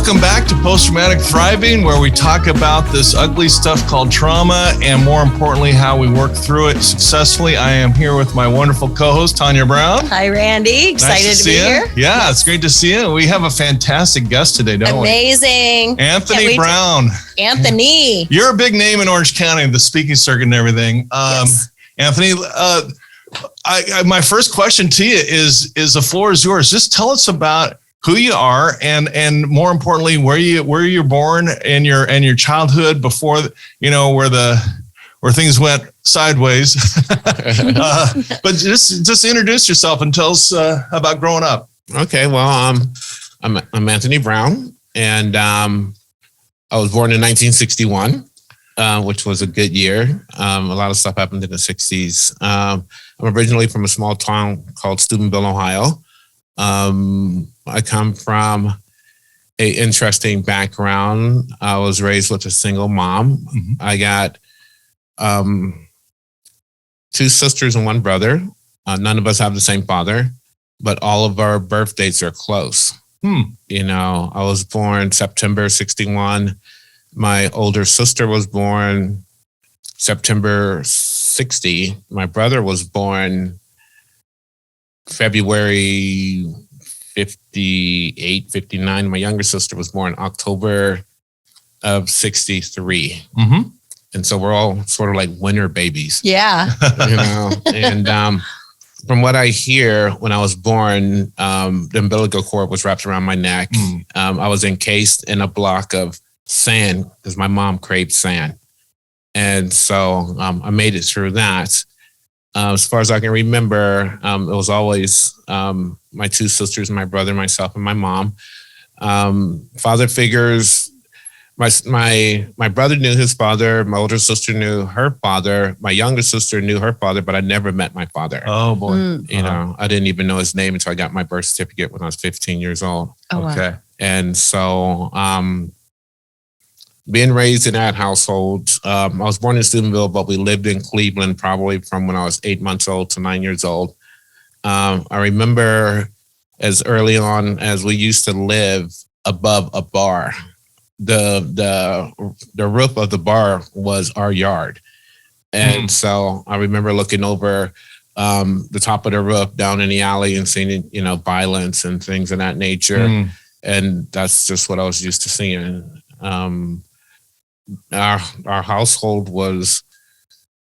Welcome back to Post-Traumatic Thriving, where we talk about this ugly stuff called trauma and, more importantly, how we work through it successfully. I am here with my wonderful co-host, Tanya Brown. Hi, Randy. Excited to be here. Yeah, it's great to see you. We have a fantastic guest today, don't we? Amazing. Anthony Brown. Anthony. You're a big name in Orange County, the speaking circuit and everything. Yes. Anthony, my first question to you is the floor is yours. Just tell us about who you are, and more importantly, where you're born and your childhood before, where things went sideways. But just introduce yourself and tell us about growing up. Okay, well, I'm Anthony Brown, and I was born in 1961, which was a good year. A lot of stuff happened in the 60s. I'm originally from a small town called Steubenville, Ohio. I come from an interesting background. I was raised with a single mom. Mm-hmm. I got 2 sisters and 1 brother. None of us have the same father, but all of our birth dates are close. I was born September 61. My older sister was born September 60. My brother was born February 58, 59. My younger sister was born October of 63. Mm-hmm. And so we're all sort of like winter babies. Yeah. And from what I hear, when I was born, the umbilical cord was wrapped around my neck. I was encased in a block of sand because my mom craved sand. And so I made it through that. As far as I can remember, it was always my 2 sisters, my brother, myself, and my mom. Father figures, my brother knew his father. My older sister knew her father. My younger sister knew her father, but I never met my father. Oh, boy. I didn't even know his name until I got my birth certificate when I was 15 years old. Oh, okay. Wow. And so being raised in that household, I was born in Steubenville, but we lived in Cleveland probably from when I was 8 months old to 9 years old. I remember as early on as we used to live above a bar. The roof of the bar was our yard. And so I remember looking over the top of the roof down in the alley and seeing, violence and things of that nature. And that's just what I was used to seeing. Our household was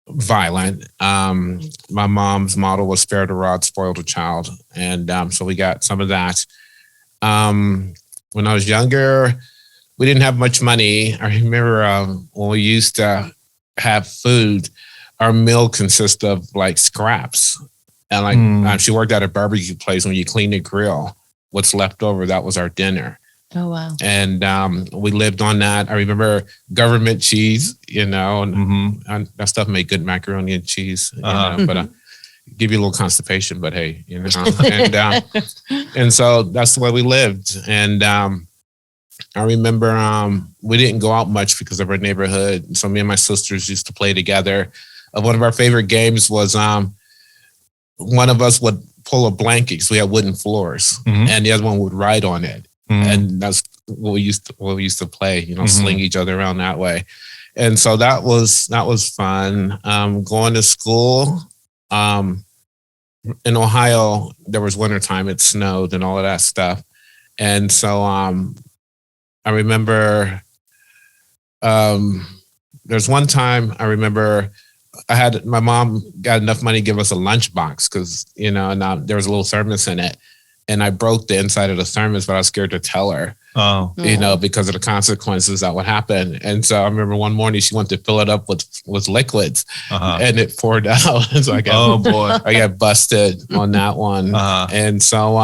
violent. My mom's motto was spare the rod, spoil the child. And so we got some of that. When I was younger, we didn't have much money. I remember when we used to have food, our meal consisted of like scraps. And she worked at a barbecue place. When you clean the grill, what's left over, that was our dinner. Oh, wow. And we lived on that. I remember government cheese, and that stuff made good macaroni and cheese, but give you a little constipation, but hey, and so that's the way we lived. And I remember we didn't go out much because of our neighborhood. So me and my sisters used to play together. One of our favorite games was one of us would pull a blanket because we had wooden floors, and the other one would ride on it. And that's what we used to play, sling each other around that way. And so that was fun. Going to school in Ohio, there was wintertime, it snowed and all of that stuff. And so I remember there's one time I remember my mom got enough money to give us a lunchbox because, and there was a little thermos in it. And I broke the inside of the thermos, but I was scared to tell her, because of the consequences that would happen. And so I remember one morning she wanted to fill it up with liquids, and it poured out. So I got busted on that one. And so,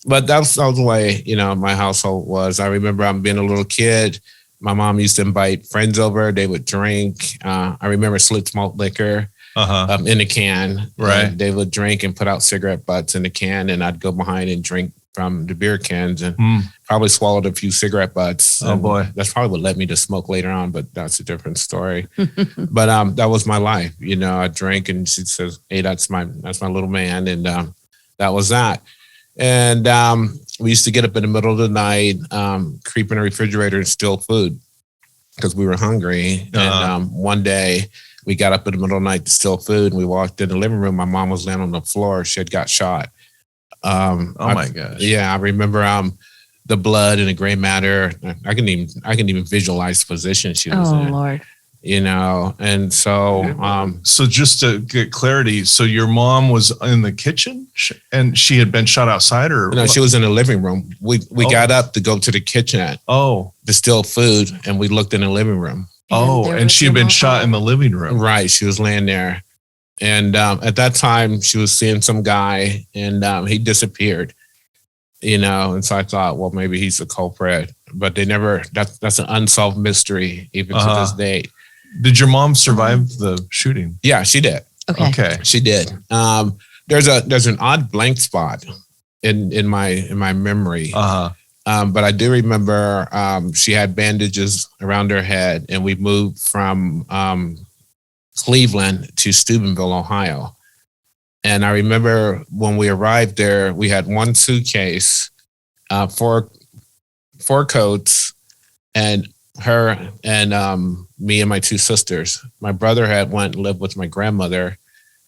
but that was the way, my household was. I remember being a little kid. My mom used to invite friends over. They would drink. I remember Schlitz malt liquor. In a can. Right. They would drink and put out cigarette butts in the can, and I'd go behind and drink from the beer cans and probably swallowed a few cigarette butts. Oh, boy. That's probably what led me to smoke later on, but that's a different story. But that was my life. I drank, and she says, hey, that's my little man. And that was that. And we used to get up in the middle of the night, creep in the refrigerator and steal food because we were hungry. And one day we got up in the middle of the night to steal food, and we walked in the living room. My mom was laying on the floor. She had got shot. Oh my gosh. Yeah, I remember the blood and the gray matter. I can even visualize the position she was in. Oh Lord. You know, and so So just to get clarity, so your mom was in the kitchen and she had been shot outside, or no, she was in the living room. We got up to go to the kitchen to steal food, and we looked in the living room. And she had been shot in the living room. Right, she was laying there, and at that time she was seeing some guy, and he disappeared. You know, and so I thought, well, maybe he's the culprit, but they never. That's an unsolved mystery even to this day. Did your mom survive the shooting? Yeah, she did. Okay. She did. There's an odd blank spot in my memory. But I do remember she had bandages around her head, and we moved from Cleveland to Steubenville, Ohio. And I remember when we arrived there, we had one suitcase, four coats, and her and me and my two sisters. My brother had went and lived with my grandmother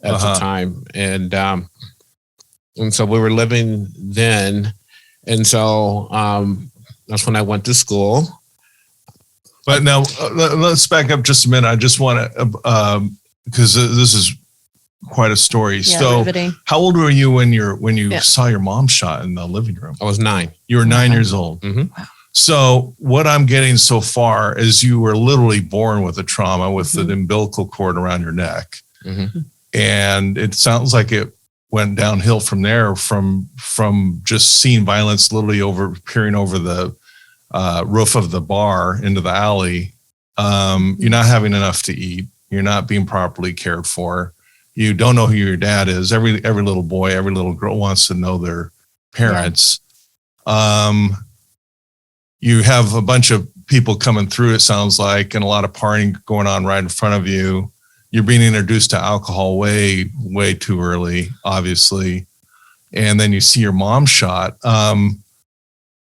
at the time, and so we were living then, and so that's when I went to school. But now let's back up just a minute. I just want to because this is quite a story. Yeah, so, riveting. How old were you when you saw your mom shot in the living room? I was 9. You were 9 years old. Mm-hmm. Wow. So what I'm getting so far is you were literally born with a trauma with an umbilical cord around your neck. Mm-hmm. And it sounds like it went downhill from there, from just seeing violence literally peering over the roof of the bar into the alley. You're not having enough to eat. You're not being properly cared for. You don't know who your dad is. Every little boy, every little girl wants to know their parents. Yeah. You have a bunch of people coming through, it sounds like, and a lot of partying going on right in front of you. You're being introduced to alcohol way, way too early, obviously. And then you see your mom shot.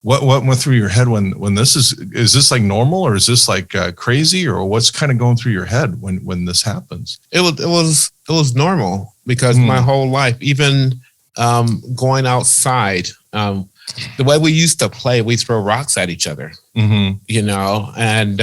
What went through your head when this is this like normal, or is this like crazy, or what's kind of going through your head when this happens? It was normal because my whole life, even going outside, the way we used to play, we throw rocks at each other, you know, and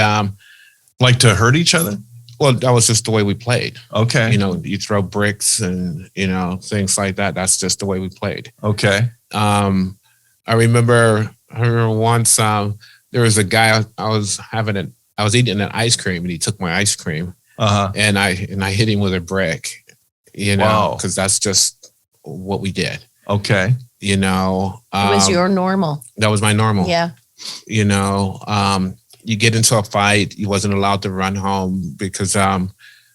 like to hurt each other. Well, that was just the way we played. Okay. You know, you throw bricks and, you know, things like that. That's just the way we played. Okay. I remember once there was a guy I was eating an ice cream, and he took my ice cream, and I hit him with a brick, you know, because that's just what we did. Okay. You know, it was your normal. That was my normal. Yeah. You know, you get into a fight, you wasn't allowed to run home because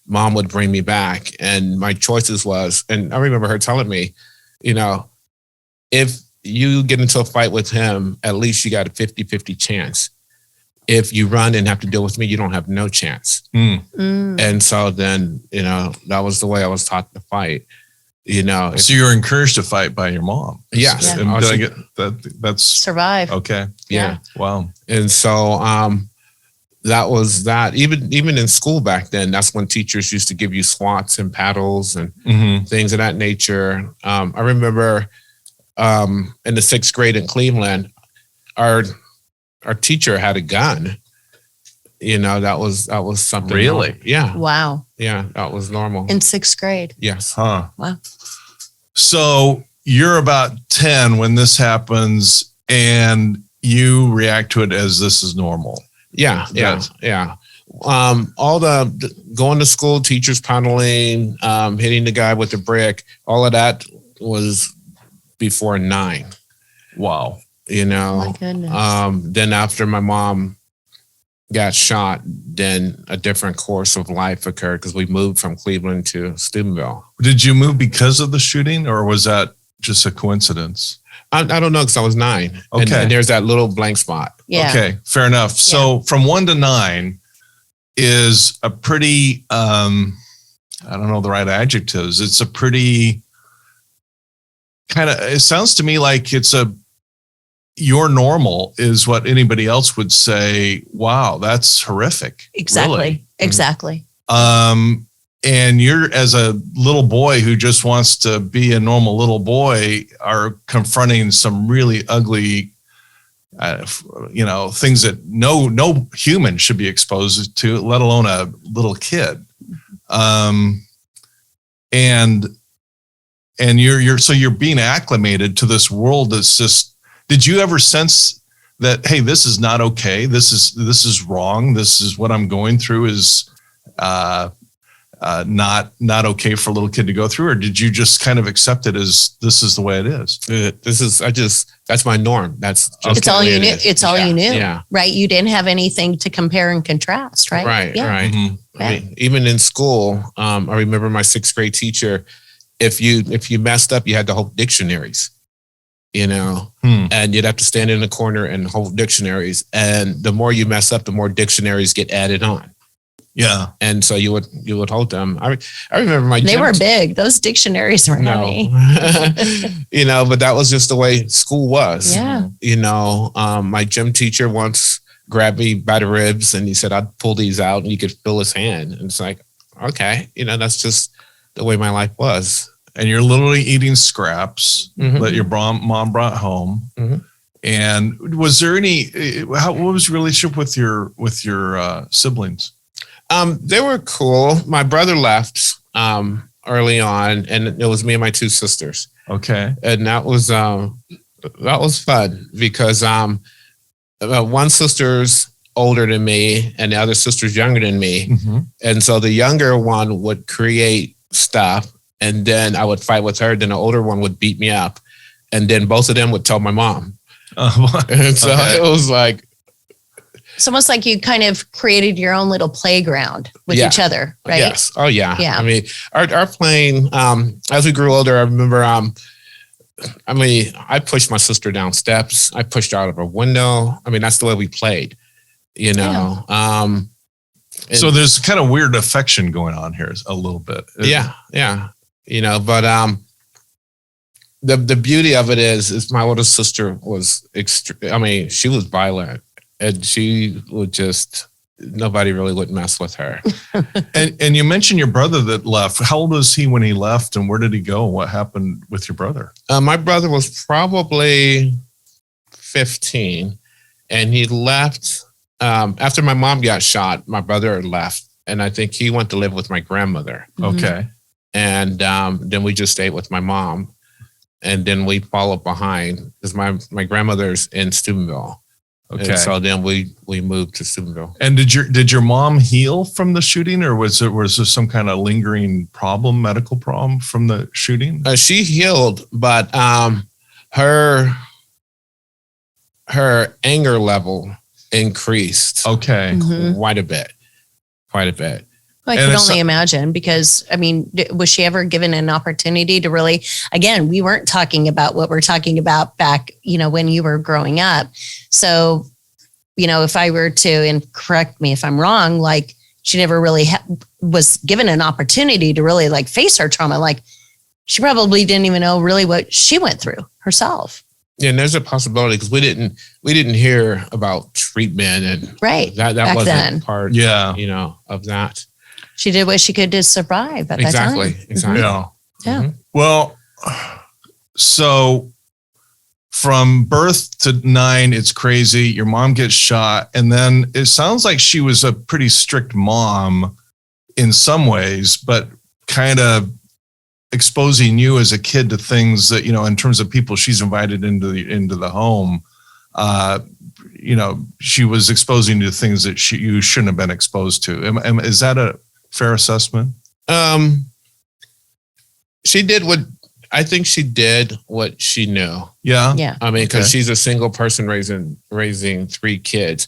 mom would bring me back, and my choices was, and I remember her telling me, you know, if you get into a fight with him, at least you got a 50-50 chance. If you run and have to deal with me, you don't have no chance. And so then, you know, that was the way I was taught to fight. You know, so you're encouraged to fight by your mom. Yes. Yeah. And did I get that? That's survive. Okay. Yeah. Wow. And so that was that. Even in school back then, that's when teachers used to give you swats and paddles and things of that nature. I remember in the 6th grade in Cleveland, our teacher had a gun. You know, that was something. Really? Normal. Yeah. Wow. Yeah, that was normal. In 6th grade. Yes. Huh. Wow. So you're about 10 when this happens, and you react to it as this is normal. Yeah. All the going to school, teachers paddling, hitting the guy with the brick, all of that was before 9. Wow. You know. Oh my goodness. Then after my mom got shot, then a different course of life occurred because we moved from Cleveland to Steubenville. Did you move because of the shooting, or was that just a coincidence? I don't know, because I was 9. Okay. And there's that little blank spot. Yeah. Okay, fair enough. So from 1 to 9 is a pretty, I don't know the right adjectives. It's a pretty kind of, it sounds to me like it's a your normal is what anybody else would say, wow, that's horrific. Exactly. Really. Exactly. And you're, as a little boy who just wants to be a normal little boy, are confronting some really ugly, things that no human should be exposed to, let alone a little kid. And you're being acclimated to this world that's just, did you ever sense that, hey, this is not okay. This is wrong. This is what I'm going through is, not okay for a little kid to go through, or did you just kind of accept it as this is the way it is? That's my norm. That's just it's all you knew. It's all you knew. Yeah. Right. You didn't have anything to compare and contrast. Right. Right. Yeah. Right. Mm-hmm. I mean, even in school, I remember my 6th grade teacher. If you messed up, you had to hold dictionaries, and you'd have to stand in the corner and hold dictionaries. And the more you mess up, the more dictionaries get added on. Yeah. And so you would hold them. I remember they were big. Those dictionaries were heavy. But that was just the way school was. Yeah. My gym teacher once grabbed me by the ribs and he said, I'd pull these out and you could feel his hand. And it's like, okay, that's just the way my life was. And you're literally eating scraps Mm-hmm. that your mom brought home. Mm-hmm. And was there what was your relationship with your siblings? They were cool. My brother left early on, and it was me and my 2 sisters. Okay. And that was fun because one sister's older than me and the other sister's younger than me. Mm-hmm. And so the younger one would create stuff, and then I would fight with her. Then the older one would beat me up, and then both of them would tell my mom. And so it was like, it's almost like you kind of created your own little playground with each other, right? Yes. Oh yeah. Yeah. I mean, our playing, as we grew older, I remember, I pushed my sister down steps. I pushed her out of a window. I mean, that's the way we played, Yeah. So there's kind of weird affection going on here a little bit. Yeah. Yeah. But the beauty of it is my older sister was she was violent. And she would nobody really would mess with her. And you mentioned your brother that left. How old was he when he left, and where did he go? What happened with your brother? My brother was probably 15, and he left after my mom got shot. My brother left, and I think he went to live with my grandmother. Mm-hmm. Okay. And then we just stayed with my mom, and then we followed behind because my grandmother's in Steubenville. Okay. And so then we moved to Steubenville. And did your mom heal from the shooting, or was there some kind of lingering medical problem from the shooting? She healed, but her anger level increased. Okay. Mm-hmm. Quite a bit. I can only imagine because, I mean, was she ever given an opportunity to really, again, we weren't talking about what we're talking about back, when you were growing up. So, if I were to, and correct me if I'm wrong, like she never really was given an opportunity to really like face her trauma. Like she probably didn't even know really what she went through herself. Yeah, and there's a possibility because we didn't hear about treatment and right. that wasn't then. Part, of that. She did what she could to survive at that time. Exactly. Yeah. Yeah. Mm-hmm. Well, so from birth to 9, it's crazy. Your mom gets shot. And then it sounds like she was a pretty strict mom in some ways, but kind of exposing you as a kid to things that, in terms of people she's invited into the home, she was exposing you to things that you shouldn't have been exposed to. Is that a fair assessment? I think she did what she knew. Yeah. Yeah. I mean, because she's a single person raising 3 kids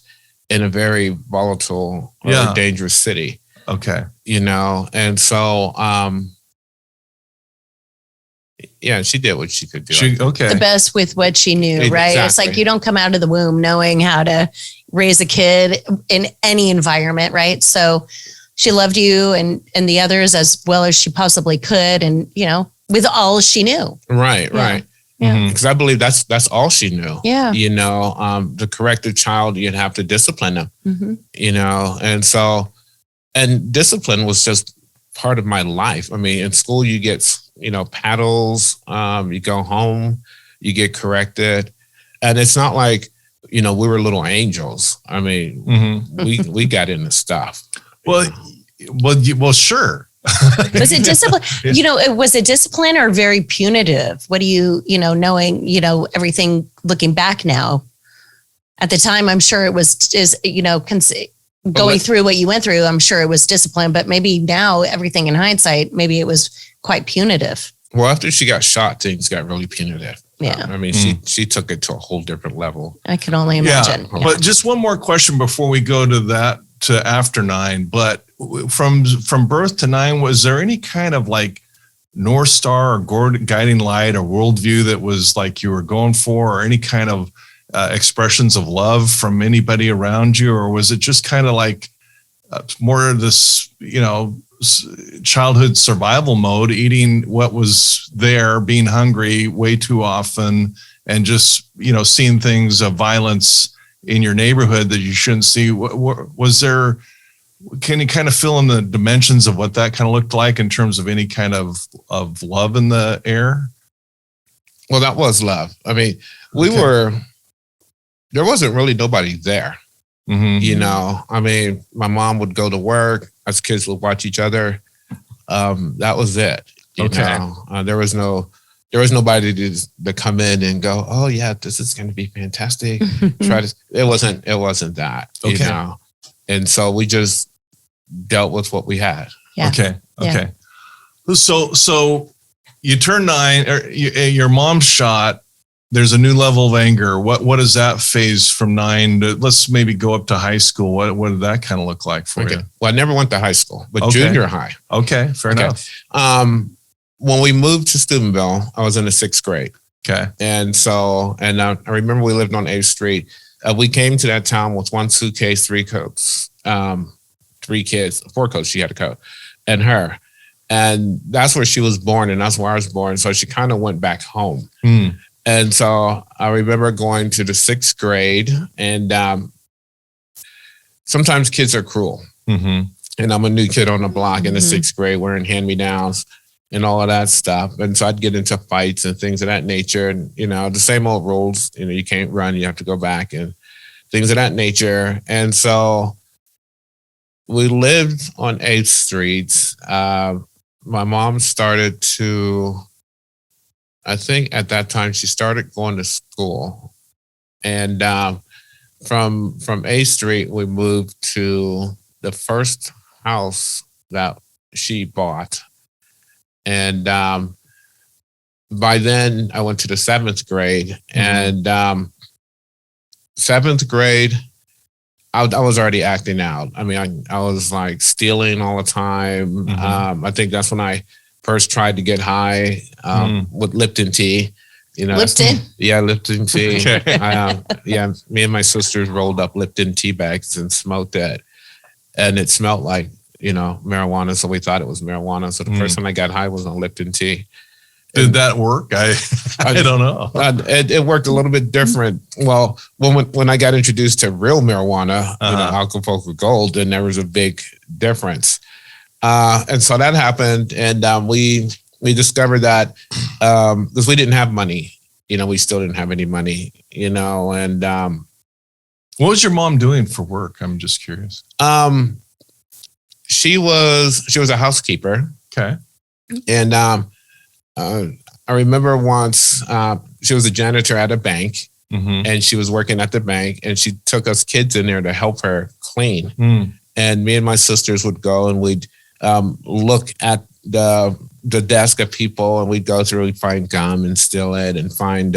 in a very volatile or dangerous city. Okay. And so, she did what she could do. The best with what she knew, right? Exactly. It's like you don't come out of the womb knowing how to raise a kid in any environment, right? So she loved you and the others as well as she possibly could. And, with all she knew. Right. Yeah. Right. Yeah. Because I believe that's all she knew. Yeah. To correct a child, you'd have to discipline them, and discipline was just part of my life. I mean, in school, you get, paddles, you go home, you get corrected. And it's not like, we were little angels. I mean, we got into stuff. Well, sure. Was it discipline? Was it discipline or very punitive? What do you, knowing, everything looking back now? At the time, I'm sure it was, going through what you went through, I'm sure it was discipline, but maybe now everything in hindsight, maybe it was quite punitive. Well, after she got shot, things got really punitive. Yeah. I mean, she took it to a whole different level. I can only imagine. Yeah. But just one more question before we go to after 9. But from birth to 9, was there any kind of like North Star or guiding light or worldview that was like you were going for, or any kind of expressions of love from anybody around you? Or was it just kind of like more of this, childhood survival mode, eating what was there, being hungry way too often, and just, seeing things of violence in your neighborhood that you shouldn't see? Was there, can you kind of fill in the dimensions of what that kind of looked like in terms of any kind of love in the air? Well, that was love. I mean, there wasn't really nobody there. I mean, my mom would go to work, us kids would watch each other. That was it. There was nobody to come in and go, oh yeah, this is going to be fantastic. It wasn't that, and so we just dealt with what we had. Yeah. Okay. Yeah. So you turn 9, or your mom's shot. There's a new level of anger. What is that phase from 9 to, let's maybe go up to high school? What did that kind of look like for you? Well, I never went to high school, but junior high. Okay, fair enough. When we moved to Steubenville, I was in the 6th grade. Okay. And I remember we lived on 8th Street. We came to that town with 1 suitcase, 3 coats, 3 kids, 4 coats. She had a coat, and her. And that's where she was born, and that's where I was born. So she kind of went back home. And so I remember going to the 6th grade, and sometimes kids are cruel. And I'm a new kid on the block in the 6th grade wearing hand-me-downs and all of that stuff. And so I'd get into fights and things of that nature. And, the same old rules, you can't run, you have to go back and things of that nature. And so we lived on 8th Street. My mom started to... I think at that time she started going to school, and from 8th Street we moved to the first house that she bought, and by then I went to the 7th grade, and 7th grade I was already acting out. I mean, I was like stealing all the time. I think that's when I first tried to get high with Lipton tea. Lipton? Yeah, Lipton tea. Me and my sisters rolled up Lipton tea bags and smoked it. And it smelled like, marijuana. So we thought it was marijuana. So the first time I got high was on Lipton tea. Did that work? I don't know. It worked a little bit different. Well, when I got introduced to real marijuana, alcohol gold, then there was a big difference. And so that happened, and we discovered that because we didn't have money, we still didn't have any money, and what was your mom doing for work? I'm just curious. She was a housekeeper. Okay. And I remember once she was a janitor at a bank, and she was working at the bank, and she took us kids in there to help her clean. And me and my sisters would go, and we'd look at the desk of people, and we'd go through, we'd find gum and steal it, and find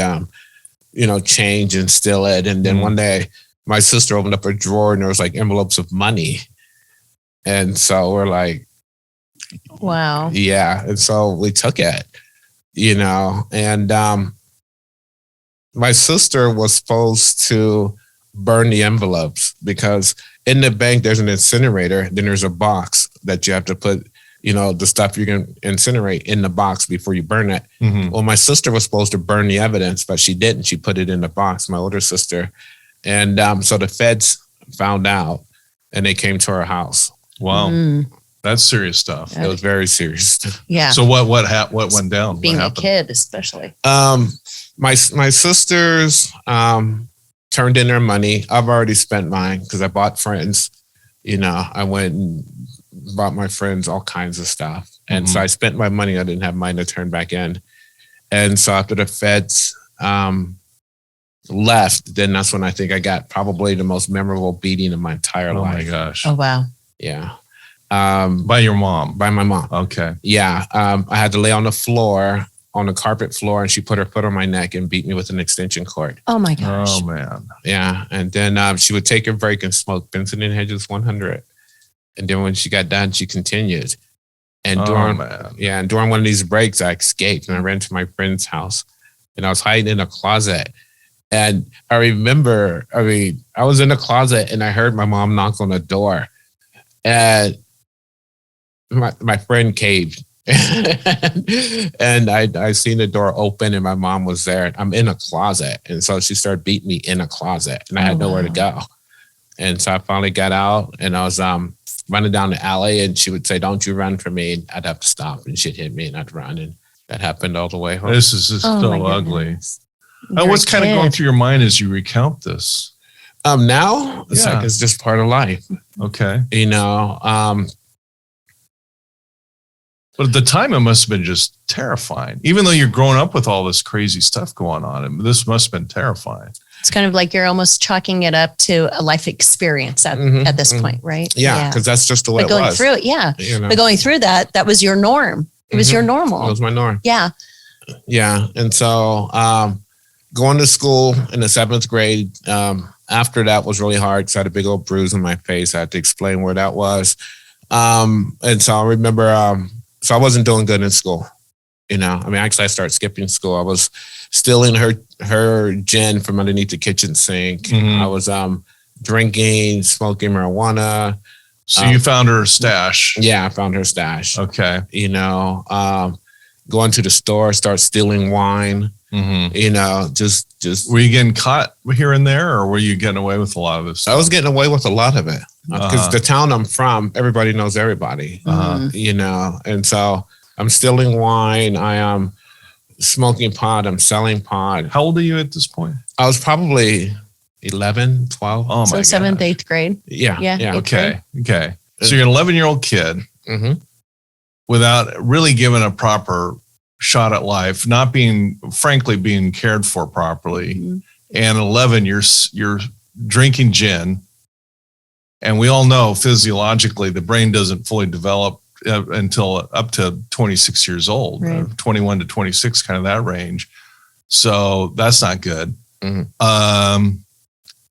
change and steal it. And then one day my sister opened up a drawer, and there was like envelopes of money. And so we're like, wow. Yeah. And so we took it, and my sister was supposed to burn the envelopes, because in the bank there's an incinerator, then there's a box that you have to put the stuff you're going to incinerate in the box before you burn it. Well, my sister was supposed to burn the evidence, but she didn't. She put it in the box, my older sister. And so the feds found out and they came to our house. Wow. That's serious stuff. It was very serious. Yeah. So what went down? Being what a happened? kid, especially. My sisters turned in their money. I've already spent mine because I bought friends. I went and bought my friends all kinds of stuff. And so I spent my money. I didn't have mine to turn back in. And so after the feds left, then that's when I think I got probably the most memorable beating of my entire life. Oh my gosh. Oh, wow. Yeah. By your mom? By my mom. Okay. Yeah. I had to lay on the floor, on the carpet floor, and she put her foot on my neck and beat me with an extension cord. Oh my gosh. Oh man. Yeah. And then she would take a break and smoke Benson and Hedges 100. And then when she got done, she continued. And during one of these breaks, I escaped and I ran to my friend's house and I was hiding in a closet. And I remember, I was in the closet and I heard my mom knock on the door and my friend caved. And I seen the door open and my mom was there. I'm in a closet. And so she started beating me in a closet and I had nowhere to go. And so I finally got out and I was running down the alley and she would say, "Don't you run for me." And I'd have to stop and she'd hit me and I'd run. And that happened all the way home. This is just so ugly. Now, You're what's a kind of kid. going through your mind as you recount this? Now it's like it's just part of life. Okay. But at the time, it must have been just terrifying. Even though you're growing up with all this crazy stuff going on, this must have been terrifying. It's kind of like you're almost chalking it up to a life experience at this point, right? Yeah, because that's just the way but going it was. through it, But going through that was your norm. It was your normal. It was my norm. Yeah. Yeah. And so going to school in the 7th grade, after that was really hard because I had a big old bruise on my face. I had to explain where that was. And so I remember, so I wasn't doing good in school. Actually, I started skipping school. I was stealing her gin from underneath the kitchen sink. I was drinking, smoking marijuana. So you found her stash. Yeah, I found her stash. Okay. Going to the store, start stealing wine. Just were you getting caught here and there, or were you getting away with a lot of this stuff? I was getting away with a lot of it because the town I'm from, everybody knows everybody. And so I'm stealing wine. I am smoking pot. I'm selling pot. How old are you at this point? I was probably 11, 12. Oh my So 7th, 8th grade. Yeah. Yeah. Okay. So you're an 11-year-old kid without really giving a proper shot at life, not being cared for properly. And 11, you're drinking gin. And we all know physiologically the brain doesn't fully develop until up to 26 years old, right. 21 to 26, kind of that range. So that's not good. A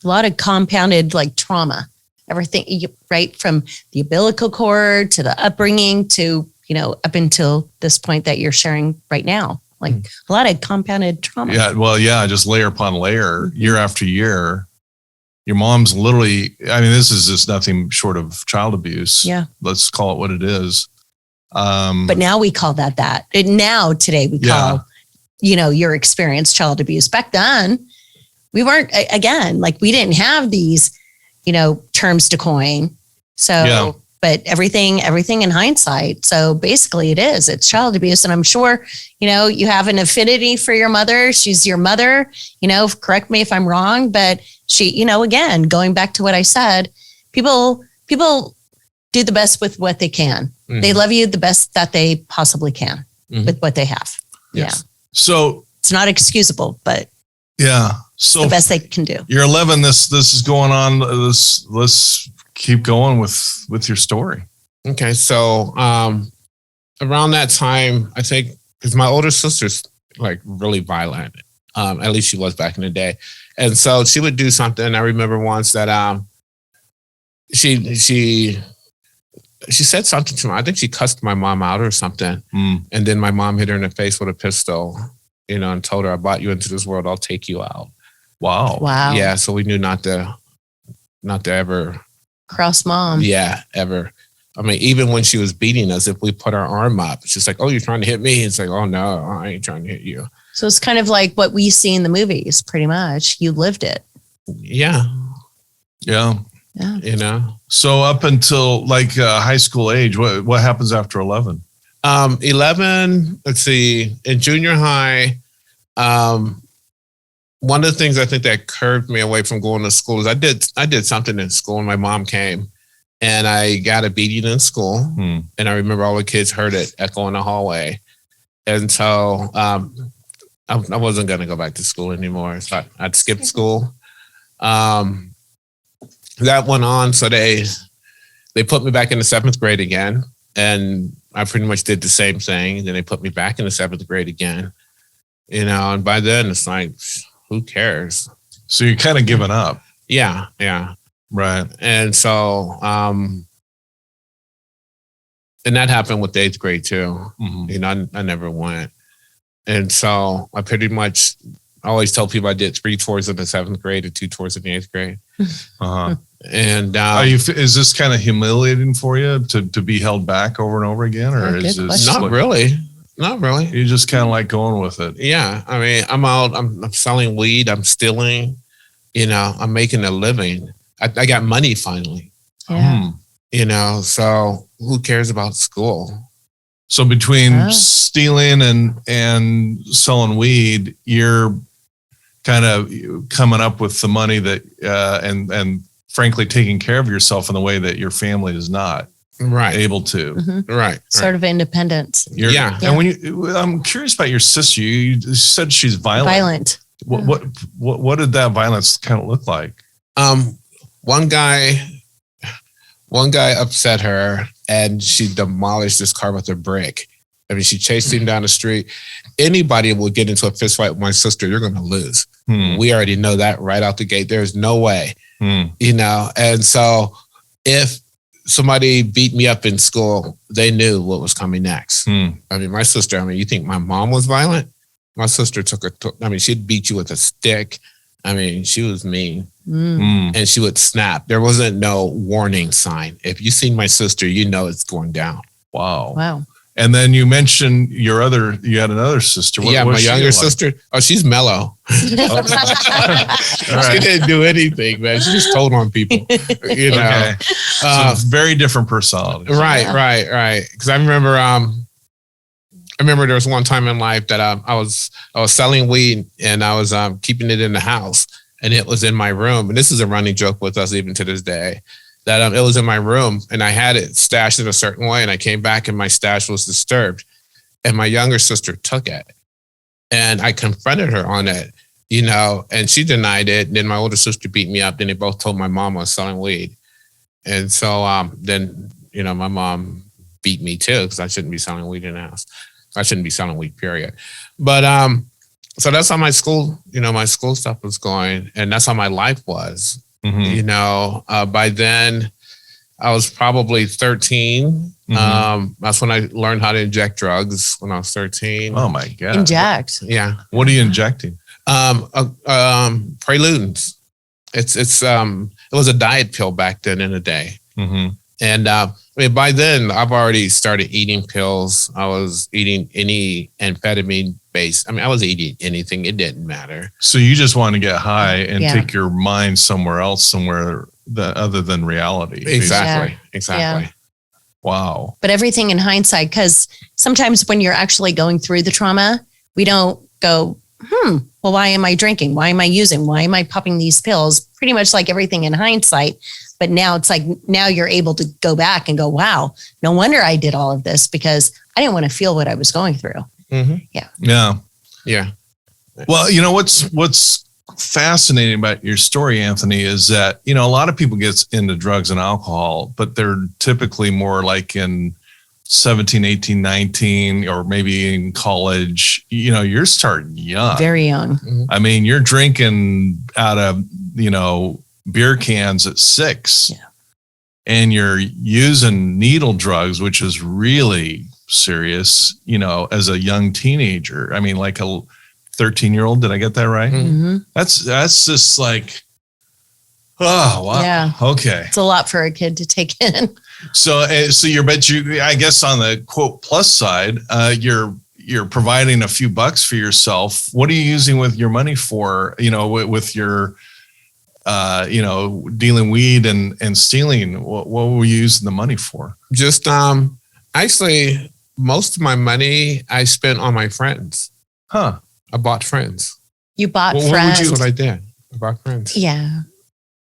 lot of compounded trauma, everything, right from the umbilical cord to the upbringing to, up until this point that you're sharing right now, a lot of compounded trauma. Yeah. Well, just layer upon layer, year after year. Your mom's literally, this is just nothing short of child abuse. Yeah. Let's call it what it is. But now we call that. And now today we call, your experience child abuse. Back then, we weren't, again, we didn't have these, terms to coin. So, but everything in hindsight. So basically it's child abuse. And I'm sure, you have an affinity for your mother. She's your mother, correct me if I'm wrong, but she, again, going back to what I said, people do the best with what they can. They love you the best that they possibly can with what they have. Yes. Yeah. So it's not excusable, but so the best they can do. You're 11. This is going on. Let's keep going with your story. Okay. So around that time, I think, because my older sister's really violent. At least she was back in the day. And so she would do something. I remember once that she said something to me. I think she cussed my mom out or something. And then my mom hit her in the face with a pistol, and told her, "I brought you into this world. I'll take you out." Wow. Yeah. So we knew not to ever cross mom. Yeah, ever. I mean, even when she was beating us, if we put our arm up, she's like, "Oh, you're trying to hit me?" It's like, "Oh no, I ain't trying to hit you." So it's kind of like what we see in the movies, pretty much. You lived it. Yeah. Yeah. So up until like high school age, what happens after 11? 11. Let's see. In junior high, one of the things I think that curved me away from going to school is I did something in school, and my mom came. And I got a beating in school. And I remember all the kids heard it echo in the hallway. And so I wasn't going to go back to school anymore. So I'd skipped school. That went on. So they put me back in the 7th grade again. And I pretty much did the same thing. Then they put me back in the 7th grade again. And by then it's like, who cares? So you're kind of giving up. Yeah. Right. And so, and that happened with the 8th grade too. I never went. And so I pretty much always tell people I did 3 tours in the 7th grade and 2 tours in the 8th grade. And is this kind of humiliating for you to be held back over and over again? Or is this not really? Not really. You just kind of like going with it. Yeah. I mean, I'm out, I'm selling weed, I'm stealing, I'm making a living. I got money finally. Yeah. So who cares about school? So between stealing and selling weed, you're kind of coming up with the money that and frankly taking care of yourself in the way that your family is not able to. Right. Sort of independence. And when I'm curious about your sister, you said she's violent. What did that violence kind of look like? One guy upset her and she demolished his car with a brick. I mean, she chased him down the street. Anybody would get into a fist fight with my sister, you're going to lose. We already know that right out the gate. There's no way, And so if somebody beat me up in school, they knew what was coming next. I mean, my sister, you think my mom was violent? My sister she'd beat you with a stick. I mean, she was mean. And she would snap. There wasn't no warning sign. If you seen my sister, it's going down. Wow. And then you mentioned you had another sister. My younger sister. Oh, she's mellow. She didn't do anything, man. She just told on people. Okay. So very different personalities. Right. Because I remember there was one time in life that I was selling weed and I was keeping it in the house. And it was in my room. And this is a running joke with us even to this day, that it was in my room and I had it stashed in a certain way. And I came back and my stash was disturbed. And my younger sister took it. And I confronted her on it, and she denied it. And then my older sister beat me up. Then they both told my mom I was selling weed. And so then, my mom beat me too, because I shouldn't be selling weed in the house. I shouldn't be selling weed, period. But so that's how my school, my school stuff was going. And that's how my life was. By then I was probably 13. That's when I learned how to inject drugs when I was 13. Oh my God. Inject. Yeah. What are you injecting? Preludins. It was a diet pill back then in the day. And by then I've already started eating pills. I was eating any amphetamine based. I was eating anything. It didn't matter. So you just want to get high and take your mind somewhere else, other than reality. Exactly. Yeah. Wow. But everything in hindsight, because sometimes when you're actually going through the trauma, we don't go, well, why am I drinking? Why am I using? Why am I popping these pills? Pretty much like everything in hindsight. But now it's like, now you're able to go back and go, wow, no wonder I did all of this because I didn't want to feel what I was going through. Yeah. Well, what's fascinating about your story, Anthony, is that, a lot of people get into drugs and alcohol, but they're typically more like in 17, 18, 19, or maybe in college. You're starting young. Very young. I mean, you're drinking out of, beer cans at 6. Yeah. And you're using needle drugs, which is really serious, as a young teenager. I mean, like a 13-year-old. Did I get that right? That's just like, oh, wow. Yeah. Okay. It's a lot for a kid to take in. So I guess on the quote plus side, you're providing a few bucks for yourself. What are you using with your money for? With your, dealing weed and stealing. What were you using the money for? Just actually, most of my money I spent on my friends. Huh? I bought friends. You bought friends. That's what I did. I bought friends. Yeah.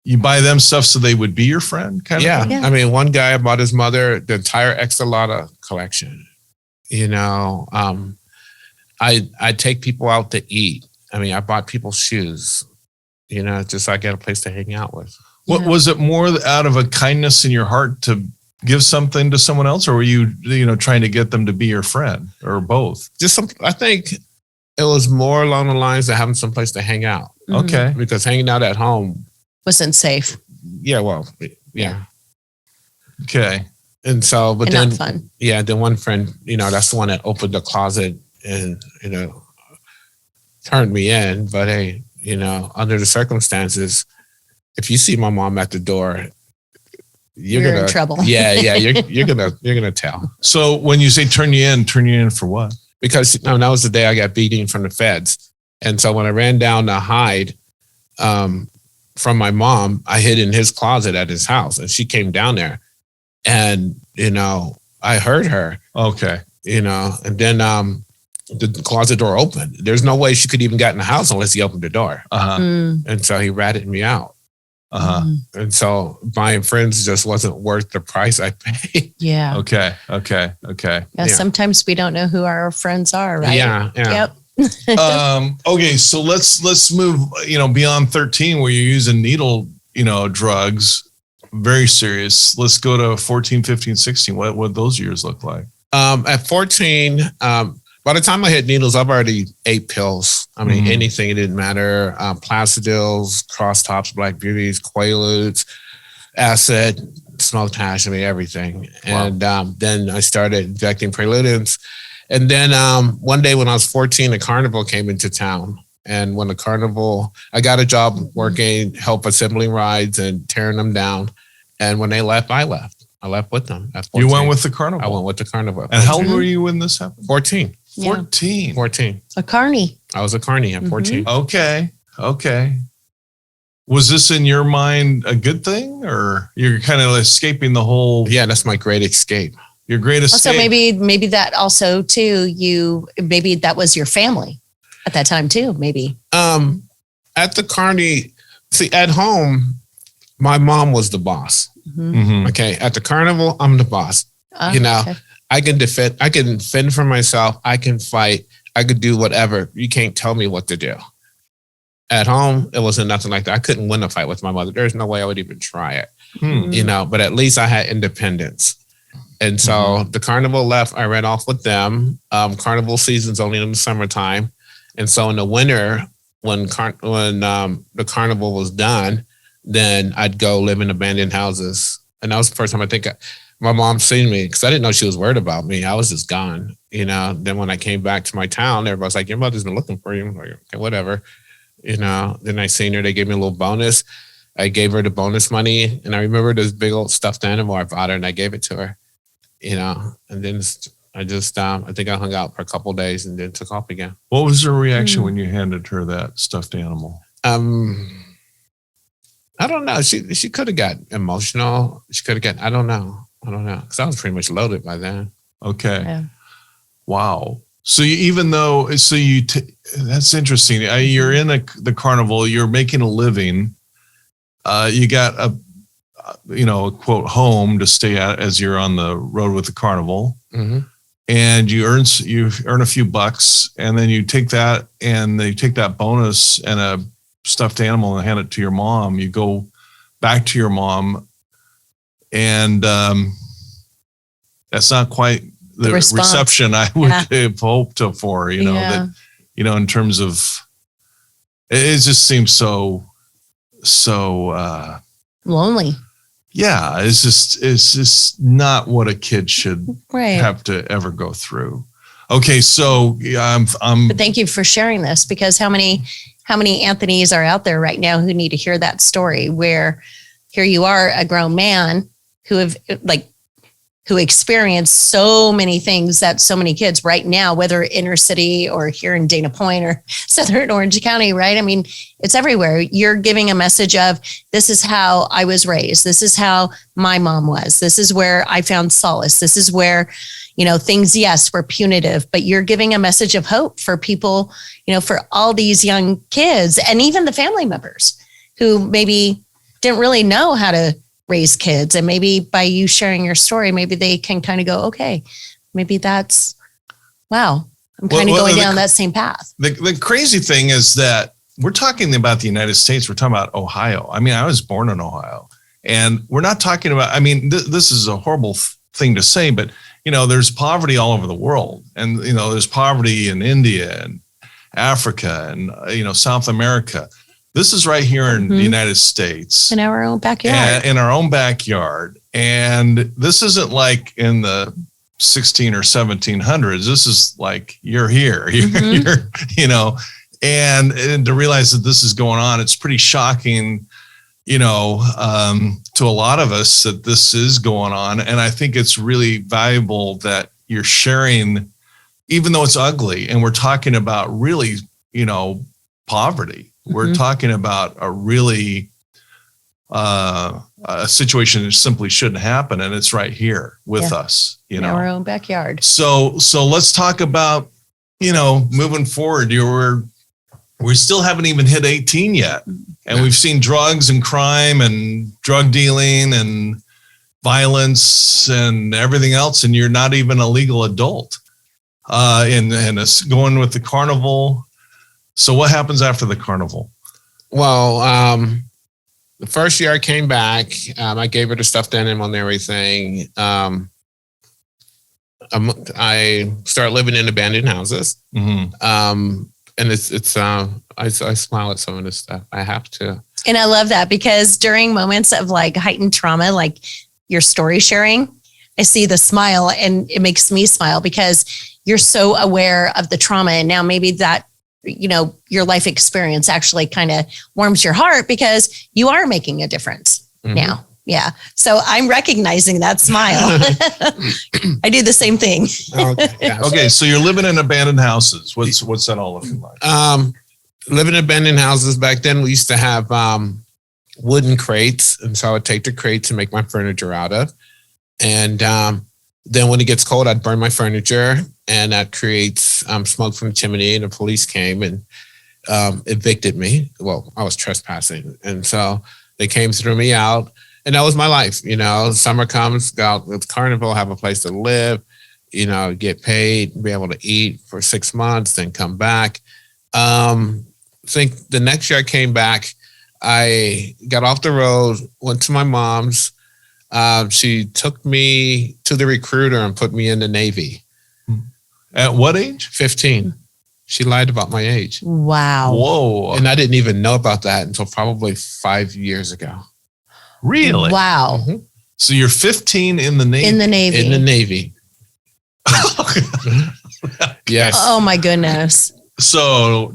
You buy them stuff so they would be your friend, kind of thing? Yeah. I mean, one guy bought his mother the entire Exalata collection. I take people out to eat. I mean, I bought people shoes. Just so I get a place to hang out with. What was it more out of a kindness in your heart to give something to someone else, or were you trying to get them to be your friend, or both? I think it was more along the lines of having some place to hang out. Mm-hmm. Okay. Because hanging out at home wasn't safe. Yeah, well, yeah. Okay. And so, but and then, not fun. Yeah, then one friend, that's the one that opened the closet and, turned me in. But hey, under the circumstances, if you see my mom at the door, you're in trouble. Yeah, you're gonna tell. So when you say turn you in for what? Because that was the day I got beaten from the feds, and so when I ran down to hide from my mom, I hid in his closet at his house, and she came down there, and I heard her. Okay, and then the closet door opened. There's no way she could even get in the house unless he opened the door. And so he ratted me out. And so buying friends just wasn't worth the price I paid. Yeah. Okay. Yeah, sometimes we don't know who our friends are, right? Yeah. Yep. Okay, so let's move, beyond 13 where you're using needle, drugs, very serious. Let's go to 14, 15, 16. What those years look like? At 14, by the time I hit needles, I've already ate pills. I mean, anything, it didn't matter. Placidils, cross tops, Black Beauties, Quaaludes, acid, smoked hash, everything. Wow. And then I started injecting preludins. And then one day when I was 14, a carnival came into town. And when the carnival, I got a job working, help assembling rides and tearing them down. And when they left, I left. I left with them. You went with the carnival? I went with the carnival. And how old were you when this happened? 14. 14. 14. A carny. I was a carny at 14. Okay. Was this in your mind a good thing, or you're kind of escaping the whole? Yeah, that's my great escape. Your great escape. Also, maybe that also too. Maybe that was your family at that time too. Maybe. At the carny, see, at home, my mom was the boss. Okay. At the carnival, I'm the boss. Okay. I can fend for myself. I can fight. I could do whatever. You can't tell me what to do. At home, it wasn't nothing like that. I couldn't win a fight with my mother. There's no way I would even try it, but at least I had independence. And so the carnival left, I ran off with them. Carnival season's only in the summertime. And so in the winter, when the carnival was done, then I'd go live in abandoned houses. And that was the first time I think my mom seen me, because I didn't know she was worried about me. I was just gone, Then when I came back to my town, everybody's like, your mother's been looking for you. I'm like, okay, whatever. Then I seen her, they gave me a little bonus. I gave her the bonus money. And I remember this big old stuffed animal I bought her, and I gave it to her, And then I just, I think I hung out for a couple of days and then took off again. What was her reaction when you handed her that stuffed animal? I don't know. She could have got emotional. I don't know. Because I was pretty much loaded by then. Okay. Yeah. Wow. So that's interesting. You're in the carnival, you're making a living. You got a quote home to stay at as you're on the road with the carnival. And you earn a few bucks, and then you take that bonus and a stuffed animal and hand it to your mom. You go back to your mom, and that's not quite the reception I would have hoped for, that, in terms of, it just seems so lonely. Yeah. It's just not what a kid should have to ever go through. Okay. So but thank you for sharing this, because how many Anthonys are out there right now who need to hear that story, where here you are, a grown man who have, like, who experience so many things that so many kids right now, whether inner city or here in Dana Point or Southern Orange County, right? I mean, it's everywhere. You're giving a message of, this is how I was raised. This is how my mom was. This is where I found solace. This is where, things, yes, were punitive, but you're giving a message of hope for people, for all these young kids and even the family members who maybe didn't really know how to raise kids. And maybe by you sharing your story, maybe they can kind of go, okay, maybe that's, wow, I'm kind of going down that same path. The crazy thing is that we're talking about the United States. We're talking about Ohio. I mean, I was born in Ohio, and we're not talking about, this is a horrible thing to say, but, there's poverty all over the world. And, there's poverty in India and Africa and, South America. This is right here in the United States. In our own backyard. In our own backyard. And this isn't like in the 16 or 1700s. This is like, you're here, you're, and to realize that this is going on, it's pretty shocking, to a lot of us that this is going on. And I think it's really valuable that you're sharing, even though it's ugly, and we're talking about really, poverty. We're talking about a really a situation that simply shouldn't happen, and it's right here with us, in our own backyard. So let's talk about, moving forward. We still haven't even hit 18 yet, and we've seen drugs and crime and drug dealing and violence and everything else, and you're not even a legal adult. And it's going with the carnival. So what happens after the carnival? Well, the first year I came back, I gave her the stuffed animal and everything. I started living in abandoned houses. And it's I smile at some of this stuff. I have to. And I love that, because during moments of like heightened trauma, like your story sharing, I see the smile, and it makes me smile because you're so aware of the trauma. And now maybe that, your life experience actually kind of warms your heart because you are making a difference now. Yeah. So I'm recognizing that smile. I do the same thing. Okay. So you're living in abandoned houses. What's that all looking like? Living in abandoned houses. Back then we used to have wooden crates. And so I would take the crates and make my furniture out of. And then when it gets cold, I'd burn my furniture, and that creates smoke from the chimney, and the police came and evicted me. Well, I was trespassing. And so they came, threw me out. And that was my life. Summer comes, go out with carnival, have a place to live, get paid, be able to eat for 6 months, then come back. I think the next year I came back, I got off the road, went to my mom's. She took me to the recruiter and put me in the Navy. At what age? 15. She lied about my age. Wow. Whoa. And I didn't even know about that until probably 5 years ago. Really? Wow. So you're 15 in the Navy? In the Navy. In the Navy. Yes. Oh my goodness. So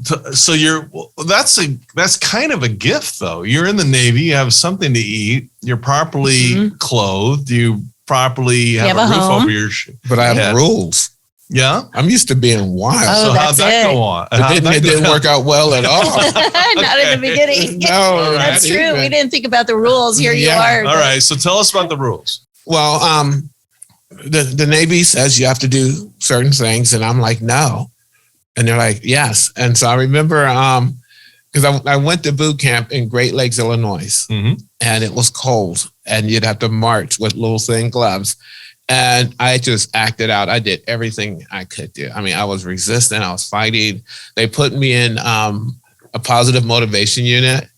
that's kind of a gift, though. You're in the Navy, you have something to eat, you're properly clothed, you properly have a roof home over your head. But I have rules. Yeah. I'm used to being wild. Oh, so how'd that go on? It didn't work out well at all. Not in the beginning. No, that's true. Even. We didn't think about the rules. Here you are. All right. So tell us about the rules. Well, the Navy says you have to do certain things, and I'm like, no. And they're like, yes. And so I remember, because I went to boot camp in Great Lakes, Illinois, and it was cold, and you'd have to march with little thin gloves. And I just acted out. I did everything I could do. I mean, I was resistant. I was fighting. They put me in a positive motivation unit,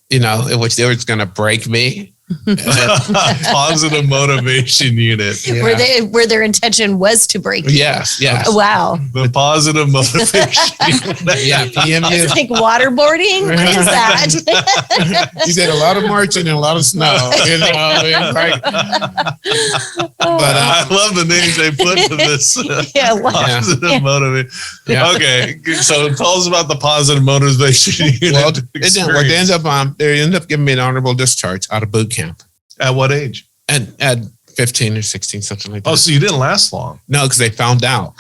in which they were just going to break me. Positive motivation unit. Yeah. Where their intention was to break you. Yes. Wow. The positive motivation unit. Yeah, PMU. It's like waterboarding. What is that? You did a lot of marching and a lot of snow. But I love the names they put to this. Positive motivation. Yeah. Okay, so tell us about the positive motivation unit. Well, they ended up giving me an honorable discharge out of boot camp. At what age? And at 15 or 16, something like that. Oh, so you didn't last long? No, because they found out.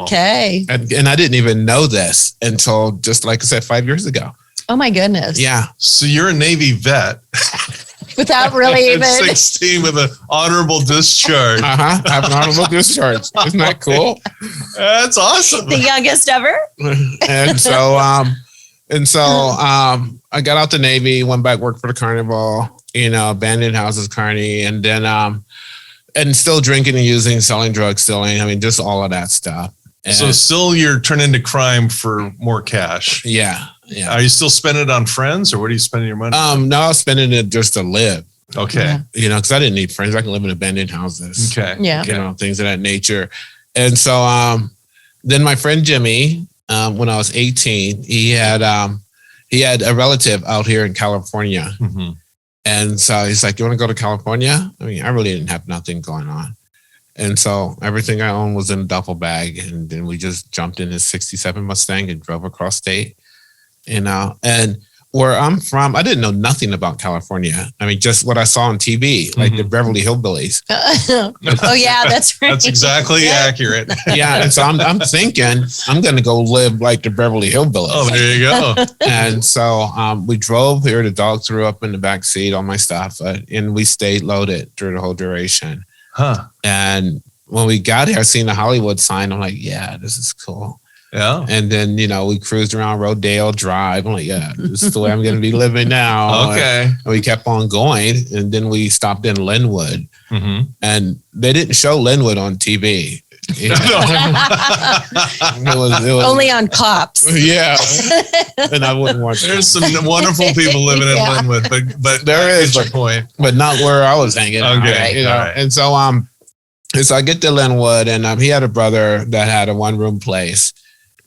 Okay. And I didn't even know this until just like I said, 5 years ago. Oh my goodness. Yeah. So you're a Navy vet. Without really even 16 with an honorable discharge. I have an honorable discharge. Isn't that cool? That's awesome. the youngest ever. And so I got out the Navy, went back, worked for the carnival, abandoned houses, carny, and then and still drinking and using, selling drugs, stealing. I mean, just all of that stuff. And so still you're turning to crime for more cash. Yeah. Are you still spending it on friends, or what are you spending your money on? No, I was spending it just to live. Okay. Because I didn't need friends. I can live in abandoned houses. Okay. Yeah. Things of that nature. And so then my friend Jimmy, when I was 18, he had a relative out here in California. Mm-hmm. And so he's like, "You want to go to California?" I mean, I really didn't have nothing going on. And so everything I owned was in a duffel bag. And then we just jumped in his 67 Mustang and drove across state. And where I'm from, I didn't know nothing about California. I mean, just what I saw on TV, like the Beverly Hillbillies. Oh yeah, that's right. That's exactly accurate. Yeah, and so I'm thinking I'm going to go live like the Beverly Hillbillies. Oh, there you go. And so we drove here. The dog threw up in the back seat, all my stuff, and we stayed loaded through the whole duration. Huh. And when we got here, I seen the Hollywood sign. I'm like, yeah, this is cool. Yeah. And then, we cruised around Rodeo Drive. I'm like, yeah, this is the way I'm going to be living now. Okay. And we kept on going. And then we stopped in Linwood. Mm-hmm. And they didn't show Linwood on TV. It was only on Cops. Yeah. And I wouldn't want to. There's some wonderful people living in Linwood, but there is your point. But not where I was hanging. Okay. All right. And so I get to Linwood, and he had a brother that had a one-room place.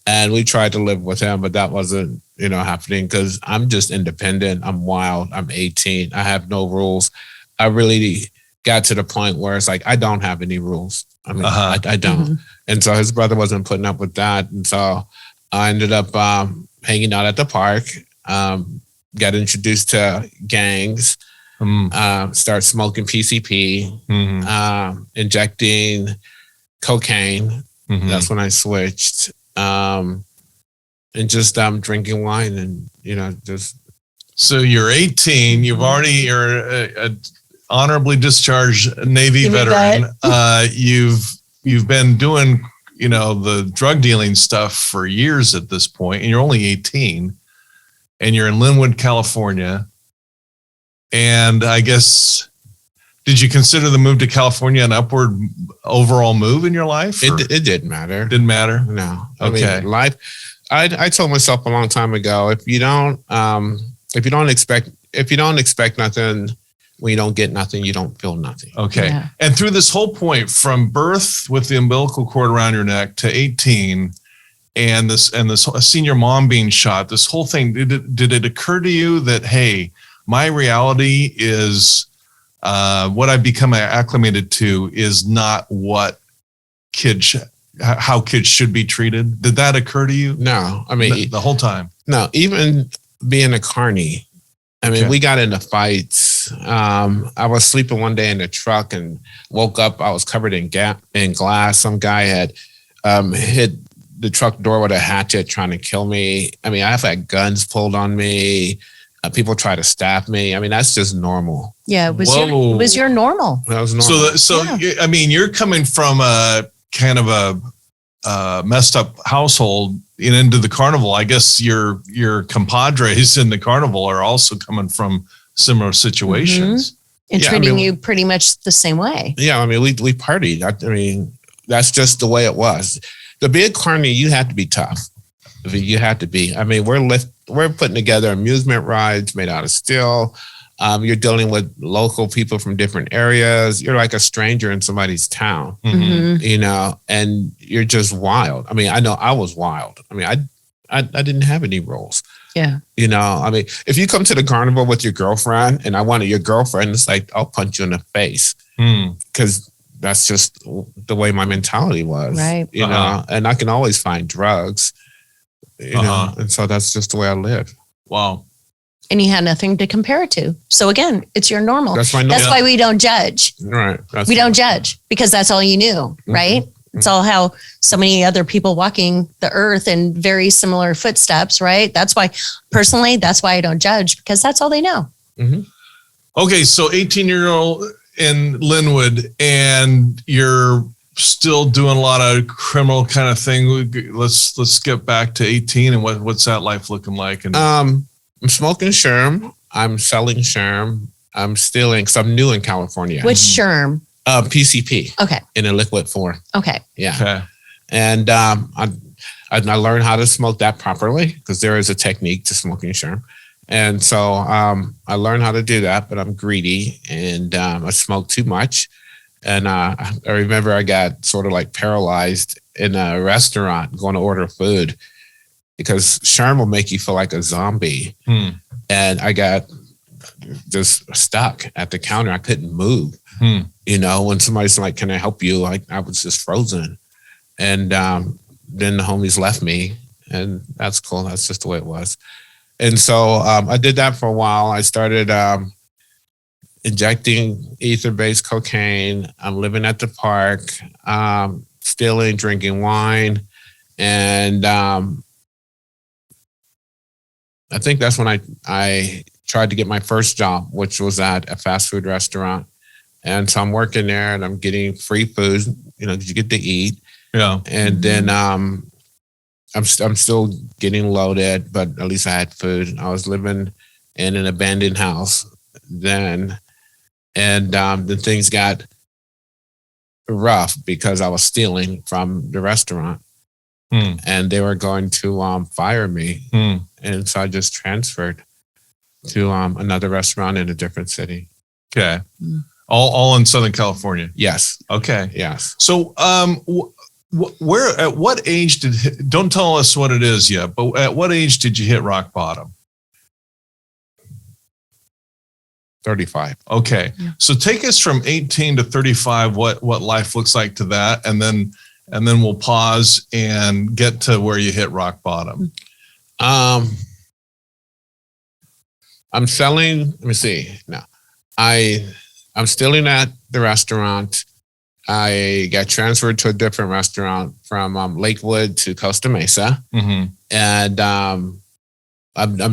And we tried to live with him, but that wasn't, happening because I'm just independent. I'm wild. I'm 18. I have no rules. I really got to the point where it's like, I don't have any rules. I mean, I don't. Mm-hmm. And so his brother wasn't putting up with that. And so I ended up hanging out at the park, got introduced to gangs, start smoking PCP, injecting cocaine. Mm-hmm. That's when I switched. And just drinking wine and just. So you're 18. You're a honorably discharged Navy veteran. You've been doing the drug dealing stuff for years at this point, and you're only 18, and you're in Linwood, California. And I guess, did you consider the move to California an upward overall move in your life? It didn't matter. Didn't matter? No. Okay. I mean, life. I told myself a long time ago, if you don't expect nothing, when you don't get nothing, you don't feel nothing. Okay. Yeah. And through this whole point, from birth with the umbilical cord around your neck to 18, and this senior mom being shot, this whole thing, did it occur to you that, hey, my reality is what I've become acclimated to is not what how kids should be treated? Did that occur to you? No. I mean, the whole time. No, even being a carny. I mean, we got into fights. I was sleeping one day in the truck and woke up. I was covered in glass. Some guy had hit the truck door with a hatchet trying to kill me. I mean, I've had guns pulled on me. People try to stab me. I mean, that's just normal. Yeah, it was your normal. That was normal. So I mean, you're coming from a kind of a messed up household into the carnival. I guess your compadres in the carnival are also coming from similar situations. Mm-hmm. And treating you pretty much the same way. Yeah, I mean, we partied. I mean, that's just the way it was. To be a carny, you have to be tough. You have to be. I mean, we're putting together amusement rides made out of steel. You're dealing with local people from different areas. You're like a stranger in somebody's town, and you're just wild. I mean, I know I was wild. I mean, I didn't have any rules. Yeah. I mean, if you come to the carnival with your girlfriend and I wanted your girlfriend, it's like, I'll punch you in the face. Because that's just the way my mentality was. Right. And I can always find drugs, and so that's just the way I live. Wow. And you had nothing to compare it to. So again, it's your normal. That's my normal. That's why we don't judge. Right. We don't judge because that's all you knew, right? Mm-hmm. It's all how so many other people walking the earth in very similar footsteps, right? That's why, personally, that's why I don't judge, because that's all they know. Mm-hmm. Okay, so 18-year-old in Linwood, and you're still doing a lot of criminal kind of thing. Let's get back to 18 and what's that life looking like? And I'm smoking sherm. I'm selling sherm. I'm stealing because I'm new in California. Which sherm? PCP. Okay. In a liquid form. Okay. Yeah. Okay. And I learned how to smoke that properly because there is a technique to smoking sherm. And so I learned how to do that, but I'm greedy and I smoke too much. And I remember I got sort of like paralyzed in a restaurant going to order food because sherm will make you feel like a zombie. And I got just stuck at the counter. I couldn't move. You know, when somebody's like, "Can I help you?" Like I was just frozen. And then the homies left me, and that's cool. That's just the way it was. And so I did that for a while. I started injecting ether-based cocaine. I'm living at the park, stealing, drinking wine. And I think that's when I tried to get my first job, which was at a fast food restaurant. And so I'm working there and I'm getting free food, you know, because you get to eat. Yeah. And then I'm still getting loaded, but at least I had food. I was living in an abandoned house then. And then things got rough because I was stealing from the restaurant. And they were going to fire me. And so I just transferred to another restaurant in a different city. Okay. All in Southern California. Yes. Okay. Yes. So where at what age don't tell us what it is yet, but at what age did you hit rock bottom? 35. Okay. Yeah. So take us from 18 to 35, what life looks like to that, and then we'll pause and get to where you hit rock bottom. I'm selling, let me see. No. I'm stealing at the restaurant. I got transferred to a different restaurant from Lakewood to Costa Mesa. And I'm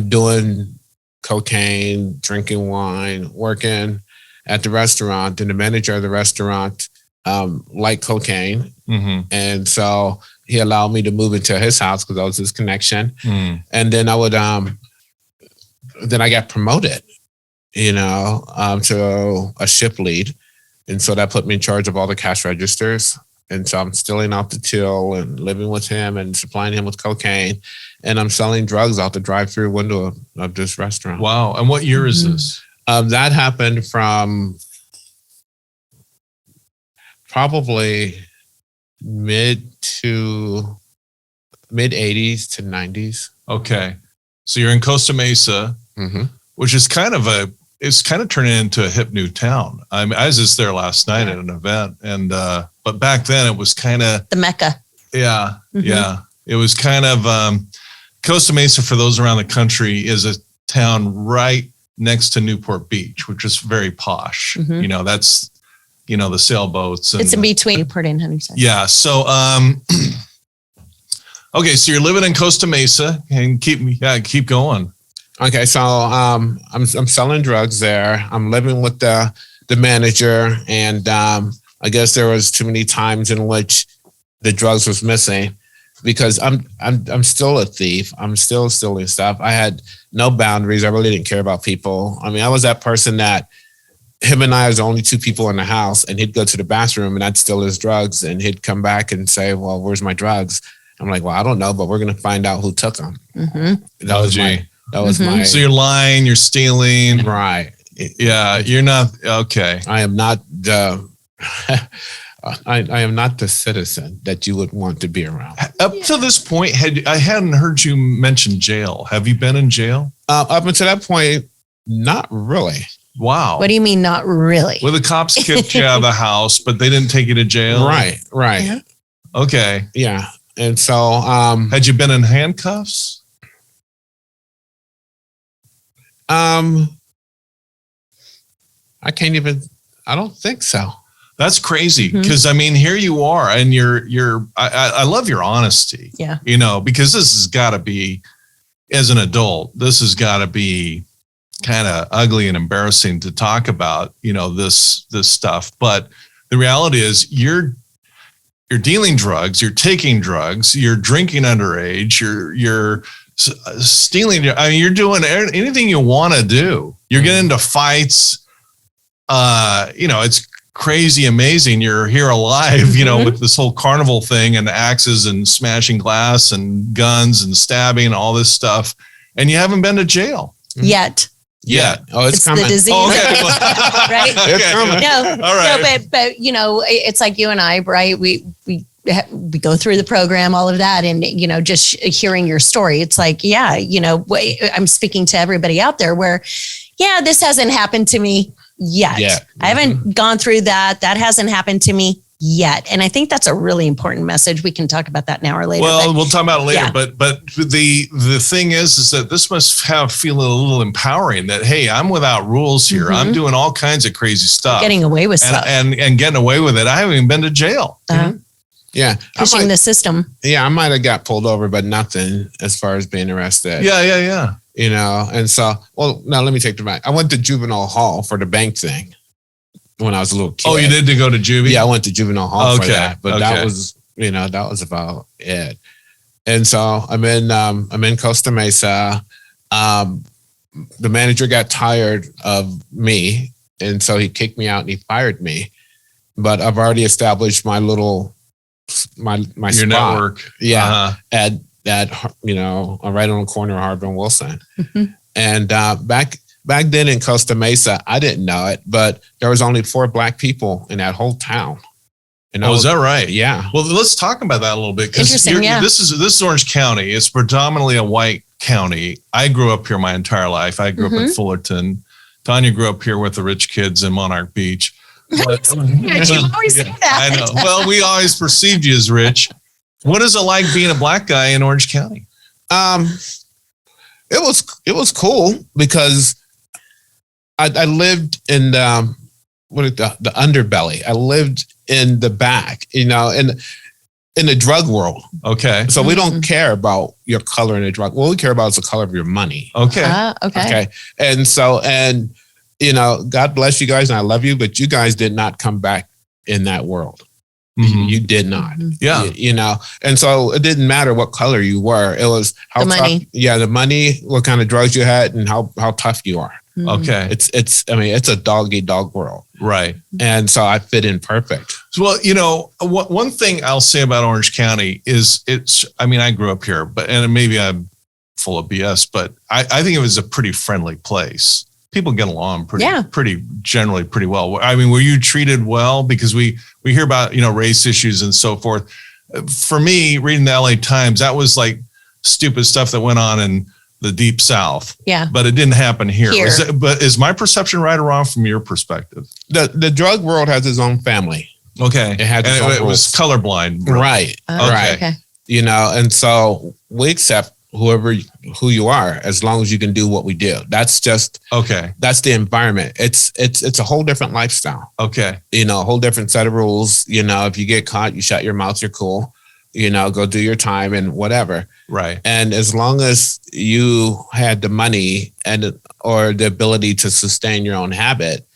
doing cocaine, drinking wine, working at the restaurant. And the manager of the restaurant liked cocaine. And so he allowed me to move into his house because that was his connection. And then I would, then I got promoted, you know, to a shift lead. And so that put me in charge of all the cash registers. And so I'm stealing out the till and living with him and supplying him with cocaine. And I'm selling drugs out the drive-through window of this restaurant. Wow. And what year is this? That happened from probably mid 80s to 90s. Okay. So you're in Costa Mesa, which is it's kind of turning into a hip new town. I mean, I was just there last night at an event, and but back then it was kind of the Mecca. Yeah, yeah. It was kind of Costa Mesa, for those around the country, is a town right next to Newport Beach, which is very posh. You know, that's the sailboats. And it's in between Newport and Huntington. Yeah. So okay, so you're living in Costa Mesa, and keep going. Okay, so I'm selling drugs there. I'm living with the manager, and I guess there was too many times in which the drugs was missing because I'm still a thief. I'm still stealing stuff. I had no boundaries. I really didn't care about people. I mean, I was that person that him and I was the only two people in the house, and he'd go to the bathroom and I'd steal his drugs, and he'd come back and say, "Well, where's my drugs?" I'm like, "Well, I don't know, but we're gonna find out who took them." That was my. So you're lying, you're stealing, right? Yeah, you're not okay. I am not the. I am not the citizen that you would want to be around. Up to this point, I hadn't heard you mention jail. Have you been in jail? Up until that point, not really. Wow. What do you mean, not really? Well, the cops kicked you out of the house, but they didn't take you to jail. Right. Yeah. Okay. Yeah, and so had you been in handcuffs? I don't think so. That's crazy. Because I mean, here you are, and I love your honesty. Yeah. Because this has got to be, as an adult, this has got to be kind of ugly and embarrassing to talk about, this stuff. But the reality is you're dealing drugs, you're taking drugs, you're drinking underage, you're stealing. I mean, you're doing anything you want to do. You're getting into fights. It's crazy, amazing. You're here alive, with this whole carnival thing and axes and smashing glass and guns and stabbing, all this stuff. And you haven't been to jail yet. Yeah. Oh, it's coming. The disease. Oh, okay. Right? It's coming. No, all right. No, but it's like you and I, right? We go through the program, all of that, and just hearing your story, it's like, I'm speaking to everybody out there where, this hasn't happened to me yet. Yeah. I haven't gone through that. That hasn't happened to me yet. And I think that's a really important message. We can talk about that now or later. Well, we'll talk about it later. Yeah. But the thing is that this must feel a little empowering that, hey, I'm without rules here. I'm doing all kinds of crazy stuff. Getting away with stuff. And getting away with it. I haven't even been to jail. Yeah. Pushing the system. Yeah, I might have got pulled over, but nothing as far as being arrested. Yeah. And so, now let me take the back. I went to juvenile hall for the bank thing when I was a little kid. Oh, you did to go to juvie? Yeah, I went to juvenile hall for that. But okay. that was about it. And so I'm in Costa Mesa. The manager got tired of me, and so he kicked me out and he fired me. But I've already established my your spot. Network. Yeah. At right on the corner of Harvard and Wilson. And back then in Costa Mesa, I didn't know it, but there was only 4 Black people in that whole town. And is that right? Yeah. Well, let's talk about that a little bit. Interesting. Yeah. This is Orange County. It's predominantly a white county. I grew up here my entire life. I grew up in Fullerton. Tanya grew up here with the rich kids in Monarch Beach. But, you always say that. I know. Well, we always perceived you as rich. What is it like being a Black guy in Orange County? It was cool because I lived in the underbelly. I lived in the back, in the drug world. Okay. So we don't care about your color in the drug. What we care about is the color of your money. Okay. Okay. And so, God bless you guys and I love you, but you guys did not come back in that world. You did not. Yeah. And so it didn't matter what color you were. It was how tough. Money. Yeah. The money, what kind of drugs you had and how tough you are. Okay. It's a dog world. Right. And so I fit in perfect. Well, one thing I'll say about Orange County is I grew up here, and maybe I'm full of BS, but I think it was a pretty friendly place. People get along generally pretty well. I mean, were you treated well? Because we hear about, race issues and so forth. For me, reading the LA Times, that was like stupid stuff that went on in the deep South. Yeah. But it didn't happen here. But is my perception right or wrong from your perspective? The drug world has its own family. Okay. It had its own it was colorblind. Right. Right. Okay. And so we accept who you are, as long as you can do what we do. That's just that's the environment. It's a whole different lifestyle. Okay. A whole different set of rules. If you get caught, you shut your mouth, you're cool. Go do your time and whatever. Right. And as long as you had the money or the ability to sustain your own habit,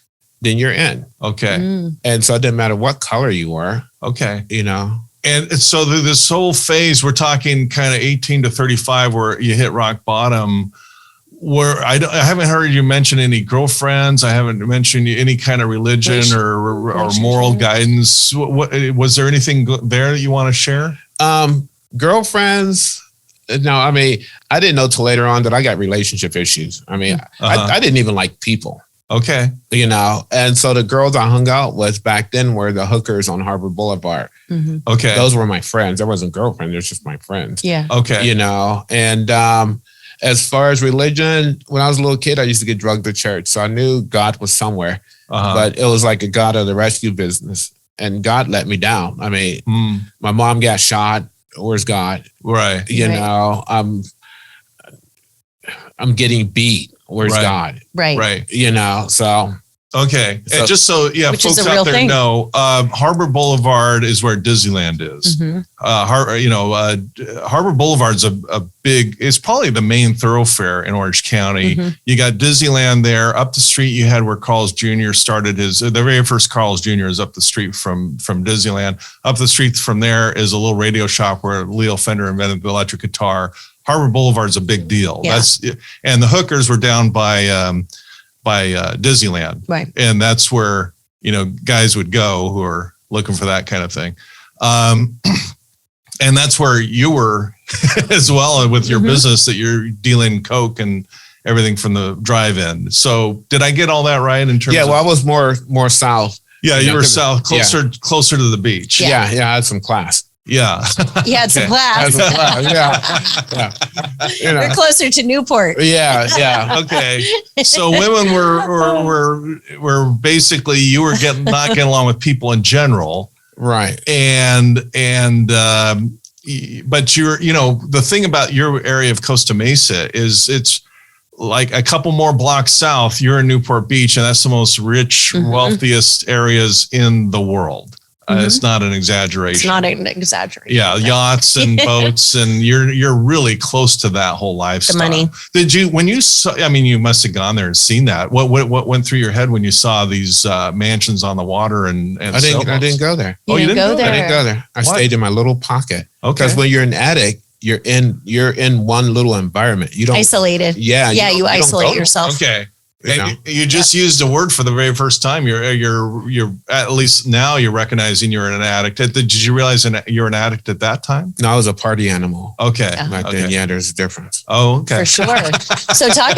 then you're in. Okay. And so it didn't matter what color you were. Okay. And so this whole phase, we're talking kind of 18 to 35, where you hit rock bottom. Where I haven't heard you mention any girlfriends. I haven't mentioned any kind of religion or moral guidance. What was there anything there that you want to share? Girlfriends. No, I didn't know till later on that I got relationship issues. I didn't even like people. Okay. And so the girls I hung out with back then were the hookers on Harvard Boulevard. Okay. Those were my friends. There wasn't girlfriends. They're just my friends. Yeah. Okay. And as far as religion, when I was a little kid, I used to get drugged to church. So I knew God was somewhere, but it was like a God of the rescue business. And God let me down. My mom got shot. Where's God? Right. I'm getting beat. Where's God? Right. You know, so. Okay. So- And just so, Which folks is a real out there thing. know, Harbor Boulevard is where Disneyland is. Mhm. Harbor Boulevard's a big, it's probably the main thoroughfare in Orange County. Mhm. You got Disneyland there. Up the street, you had where Carl's Jr. started the very first Carl's Jr. is up the street from Disneyland. Up the street from there is a little radio shop where Leo Fender invented the electric guitar. Harbor Boulevard's a big deal. Yeah. And the hookers were down by Disneyland. Right. And that's where, guys would go who are looking for that kind of thing. And that's where you were as well with your business, that you're dealing coke and everything from the drive-in. So did I get all that right in terms Yeah, of? well, I was more south. Yeah, you were south, Yeah. closer to the beach. Yeah, I had some class. Yeah. You had some Okay. class. Yeah. You know. We're closer to Newport. Yeah. Okay. So women were basically, you were not getting along with people in general. Right. But the thing about your area of Costa Mesa is it's like a couple more blocks south, you're in Newport Beach, and that's the most rich, wealthiest areas in the world. It's not an exaggeration. It's not an exaggeration. Yeah, yachts and boats, and you're really close to that whole lifestyle. The money. Did you, when you saw, I mean, you must have gone there and seen that. What went through your head when you saw these mansions on the water and I didn't go there. Oh, you didn't go there? I didn't go there. I Why? stayed in my little pocket. Okay. Because when you're an addict, you're in one little environment. You don't isolated. Yeah. Yeah, you don't isolate go- yourself. Okay. You know? And you just used a word for the very first time. You're at least now you're recognizing you're an addict. Did you realize you're an addict at that time? No, I was a party animal. Okay. Back then, yeah, there's a difference. Oh, okay. For sure. So talk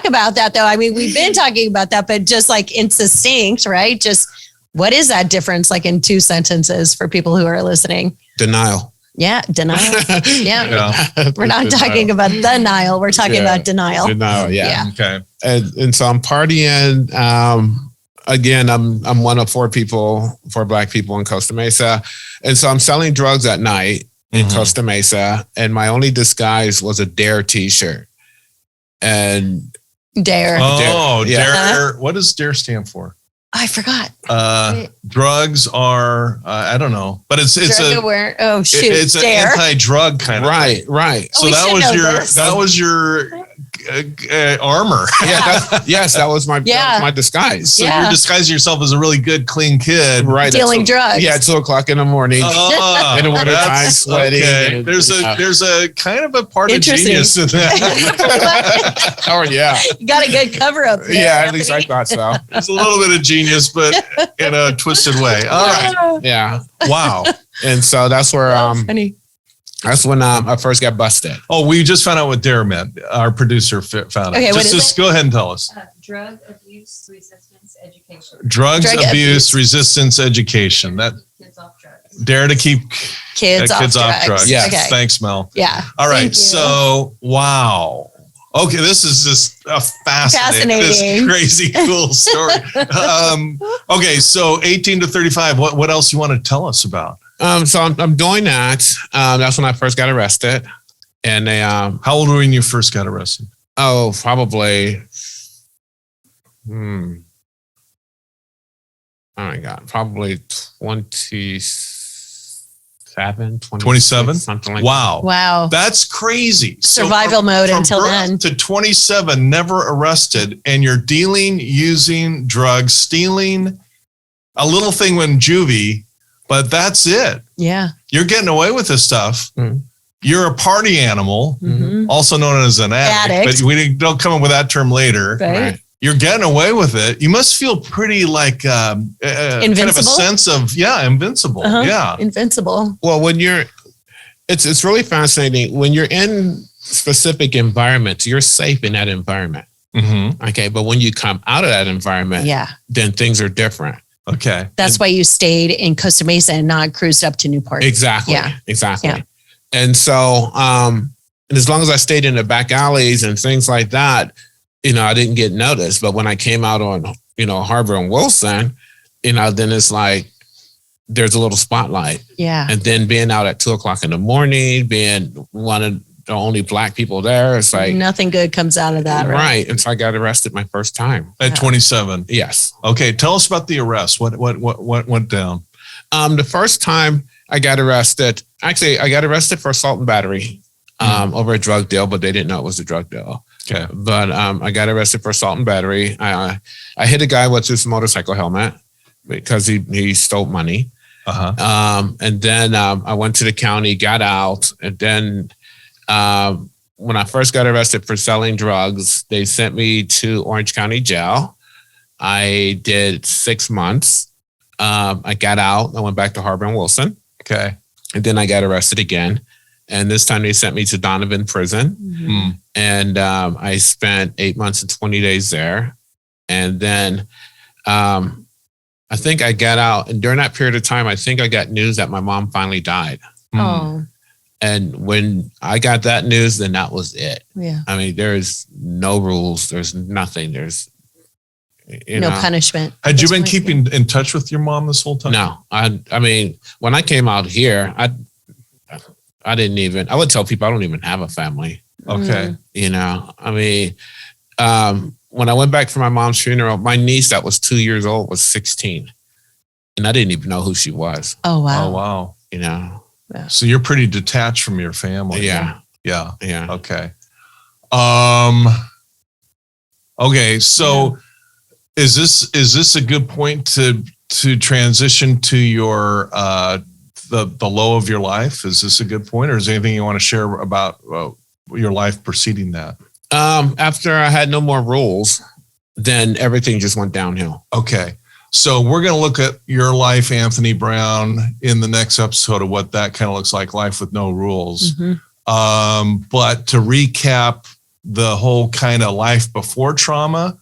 about that though. I mean, we've been talking about that, but just like in succinct, right? Just what is that difference like in 2 sentences for people who are listening? Denial. Yeah. Denial. Yeah. Yeah. We're not talking about the Nile. We're talking about denial. Denial. Yeah. Okay. And so I'm partying. Again, I'm one of 4 Black people in Costa Mesa. And so I'm selling drugs at night in Costa Mesa. And my only disguise was a DARE t-shirt. And Dare. Oh, Yeah. DARE. What does DARE stand for? I forgot. Drugs are, I don't know, but it's Drug-aware. Oh shoot. it's an Dare. anti-drug kind of thing. Right. So we that should was know this. your armor. That was my Yeah. my disguise. So Yeah. you're disguising yourself as a really good, clean kid. Right. Dealing drugs. Yeah, at 2:00 in the morning. Ah, In the winter time, that's- sweating. okay. And- There's a kind of a part of Interesting. genius in that. Oh yeah. You got a good cover up there. Yeah, at least I thought so. There's a little bit of genius, but in a twisted way. All right. Yeah. Wow. And so that's where Funny. that's when I first got busted. Oh, we just found out what DARE meant. Our producer found it. Okay, what is just it? go ahead and tell us. Drug abuse resistance education. Drug Drug abuse abuse. resistance education. That Kids off drugs. DARE to keep Kids off drugs. Yeah. Okay. Thanks, Mel. Yeah. All right. Thank you. So, wow. Okay, this is just a fascinating. Fascinating. This crazy cool story. Okay, so 18 to 35. What else you want to tell us about? So I'm doing that. That's when I first got arrested. And they How old were you when you first got arrested? probably oh my God, probably 27, 27? something like Wow. Wow. That's crazy. So Survival mode from until birth then. to 27, never arrested, and you're dealing, using drugs, stealing, a little thing when juvie, but that's it. Yeah. You're getting away with this stuff. Mhm. You're a party animal, Mhm. also known as an addict, Addict. but don't come up with that term later. Right. Right. You're getting away with it. You must feel pretty like kind of a Invincible? sense of invincible. Uh-huh. Yeah. Invincible. Well, when it's really fascinating when you're in specific environments, you're safe in that environment. Mm-hmm. Okay. But when you come out of that environment, Yeah. then things are different. Okay. That's why you stayed in Costa Mesa and not cruised up to Newport. Exactly. Yeah. Exactly. Yeah. And so, and as long as I stayed in the back alleys and things like that, I didn't get noticed. But when I came out on, Harbor and Wilson, then it's like there's a little spotlight. Yeah. And then being out at 2:00 in the morning, being one of the only black people there. It's like nothing good comes out of that, right? Right. And so I got arrested my first time. At 27. Yes. Okay. Tell us about the arrest. What went down? The first time I got arrested, actually, I got arrested for assault and battery over a drug deal, but they didn't know it was a drug deal. Okay. But I got arrested for assault and battery. I hit a guy with his motorcycle helmet because he stole money. And then I went to the county, got out, and then when I first got arrested for selling drugs, they sent me to Orange County Jail. I did 6 months. I got out. I went back to Harbor and Wilson. Okay. And then I got arrested again. And this time they sent me to Donovan Prison. And I spent 8 months and 20 days there. And then I think I got out. And during that period of time, I think I got news that my mom finally died. Oh. And when I got that news, then that was it. Yeah. I mean, there's no rules. There's nothing. There's no punishment. Had you been keeping in touch with your mom this whole time? No. I mean, when I came out here, I didn't even, I would tell people I don't even have a family. Okay. You know, I mean, when I went back for my mom's funeral, my niece that was 2 years old was 16. And I didn't even know who she was. Oh, wow. Oh, wow. You know? Yeah. So you're pretty detached from your family. Yeah. Yeah. Yeah. Okay. Okay. So is this a good point to transition to your the low of your life? Is this a good point, or is there anything you want to share about your life preceding that? After I had no more rules, then everything just went downhill. Okay. So we're going to look at your life, Anthony Brown, in the next episode of what that kind of looks like, life with no rules. But to recap the whole kind of life before trauma,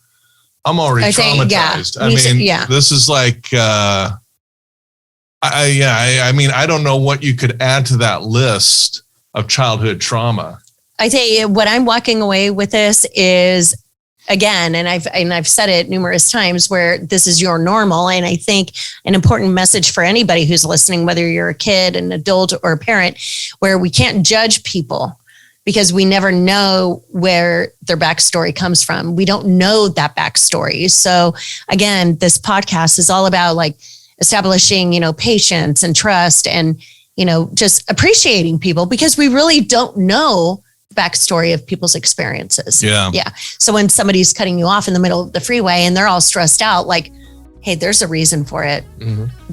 I'm already traumatized. I mean, this is like, I mean, I don't know what you could add to that list of childhood trauma. I tell you, what I'm walking away with this is, again, and I've said it numerous times, where this is your normal. And I think an important message for anybody who's listening, whether you're a kid, an adult, or a parent, where we can't judge people because we never know where their backstory comes from. We don't know that backstory. So again, this podcast is all about like establishing, patience and trust and, just appreciating people, because we really don't know backstory of people's experiences. Yeah. So when somebody's cutting you off in the middle of the freeway and they're all stressed out, like, hey, there's a reason for it.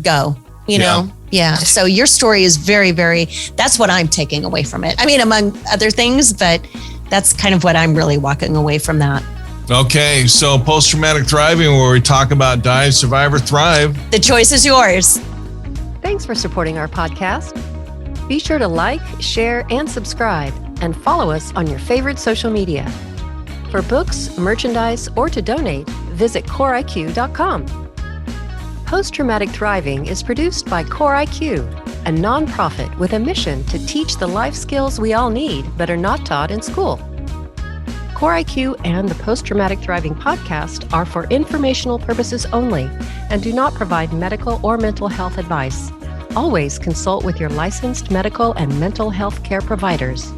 Go, know? Yeah. So your story is very, very, that's what I'm taking away from it. I mean, among other things, but that's kind of what I'm really walking away from that. Okay. So post-traumatic thriving, where we talk about die, survivor, thrive. The choice is yours. Thanks for supporting our podcast. Be sure to like, share, and subscribe, and follow us on your favorite social media. For books, merchandise, or to donate, visit CoreIQ.com. Post-Traumatic Thriving is produced by CoreIQ, a nonprofit with a mission to teach the life skills we all need but are not taught in school. CoreIQ and the Post-Traumatic Thriving podcast are for informational purposes only and do not provide medical or mental health advice. Always consult with your licensed medical and mental health care providers.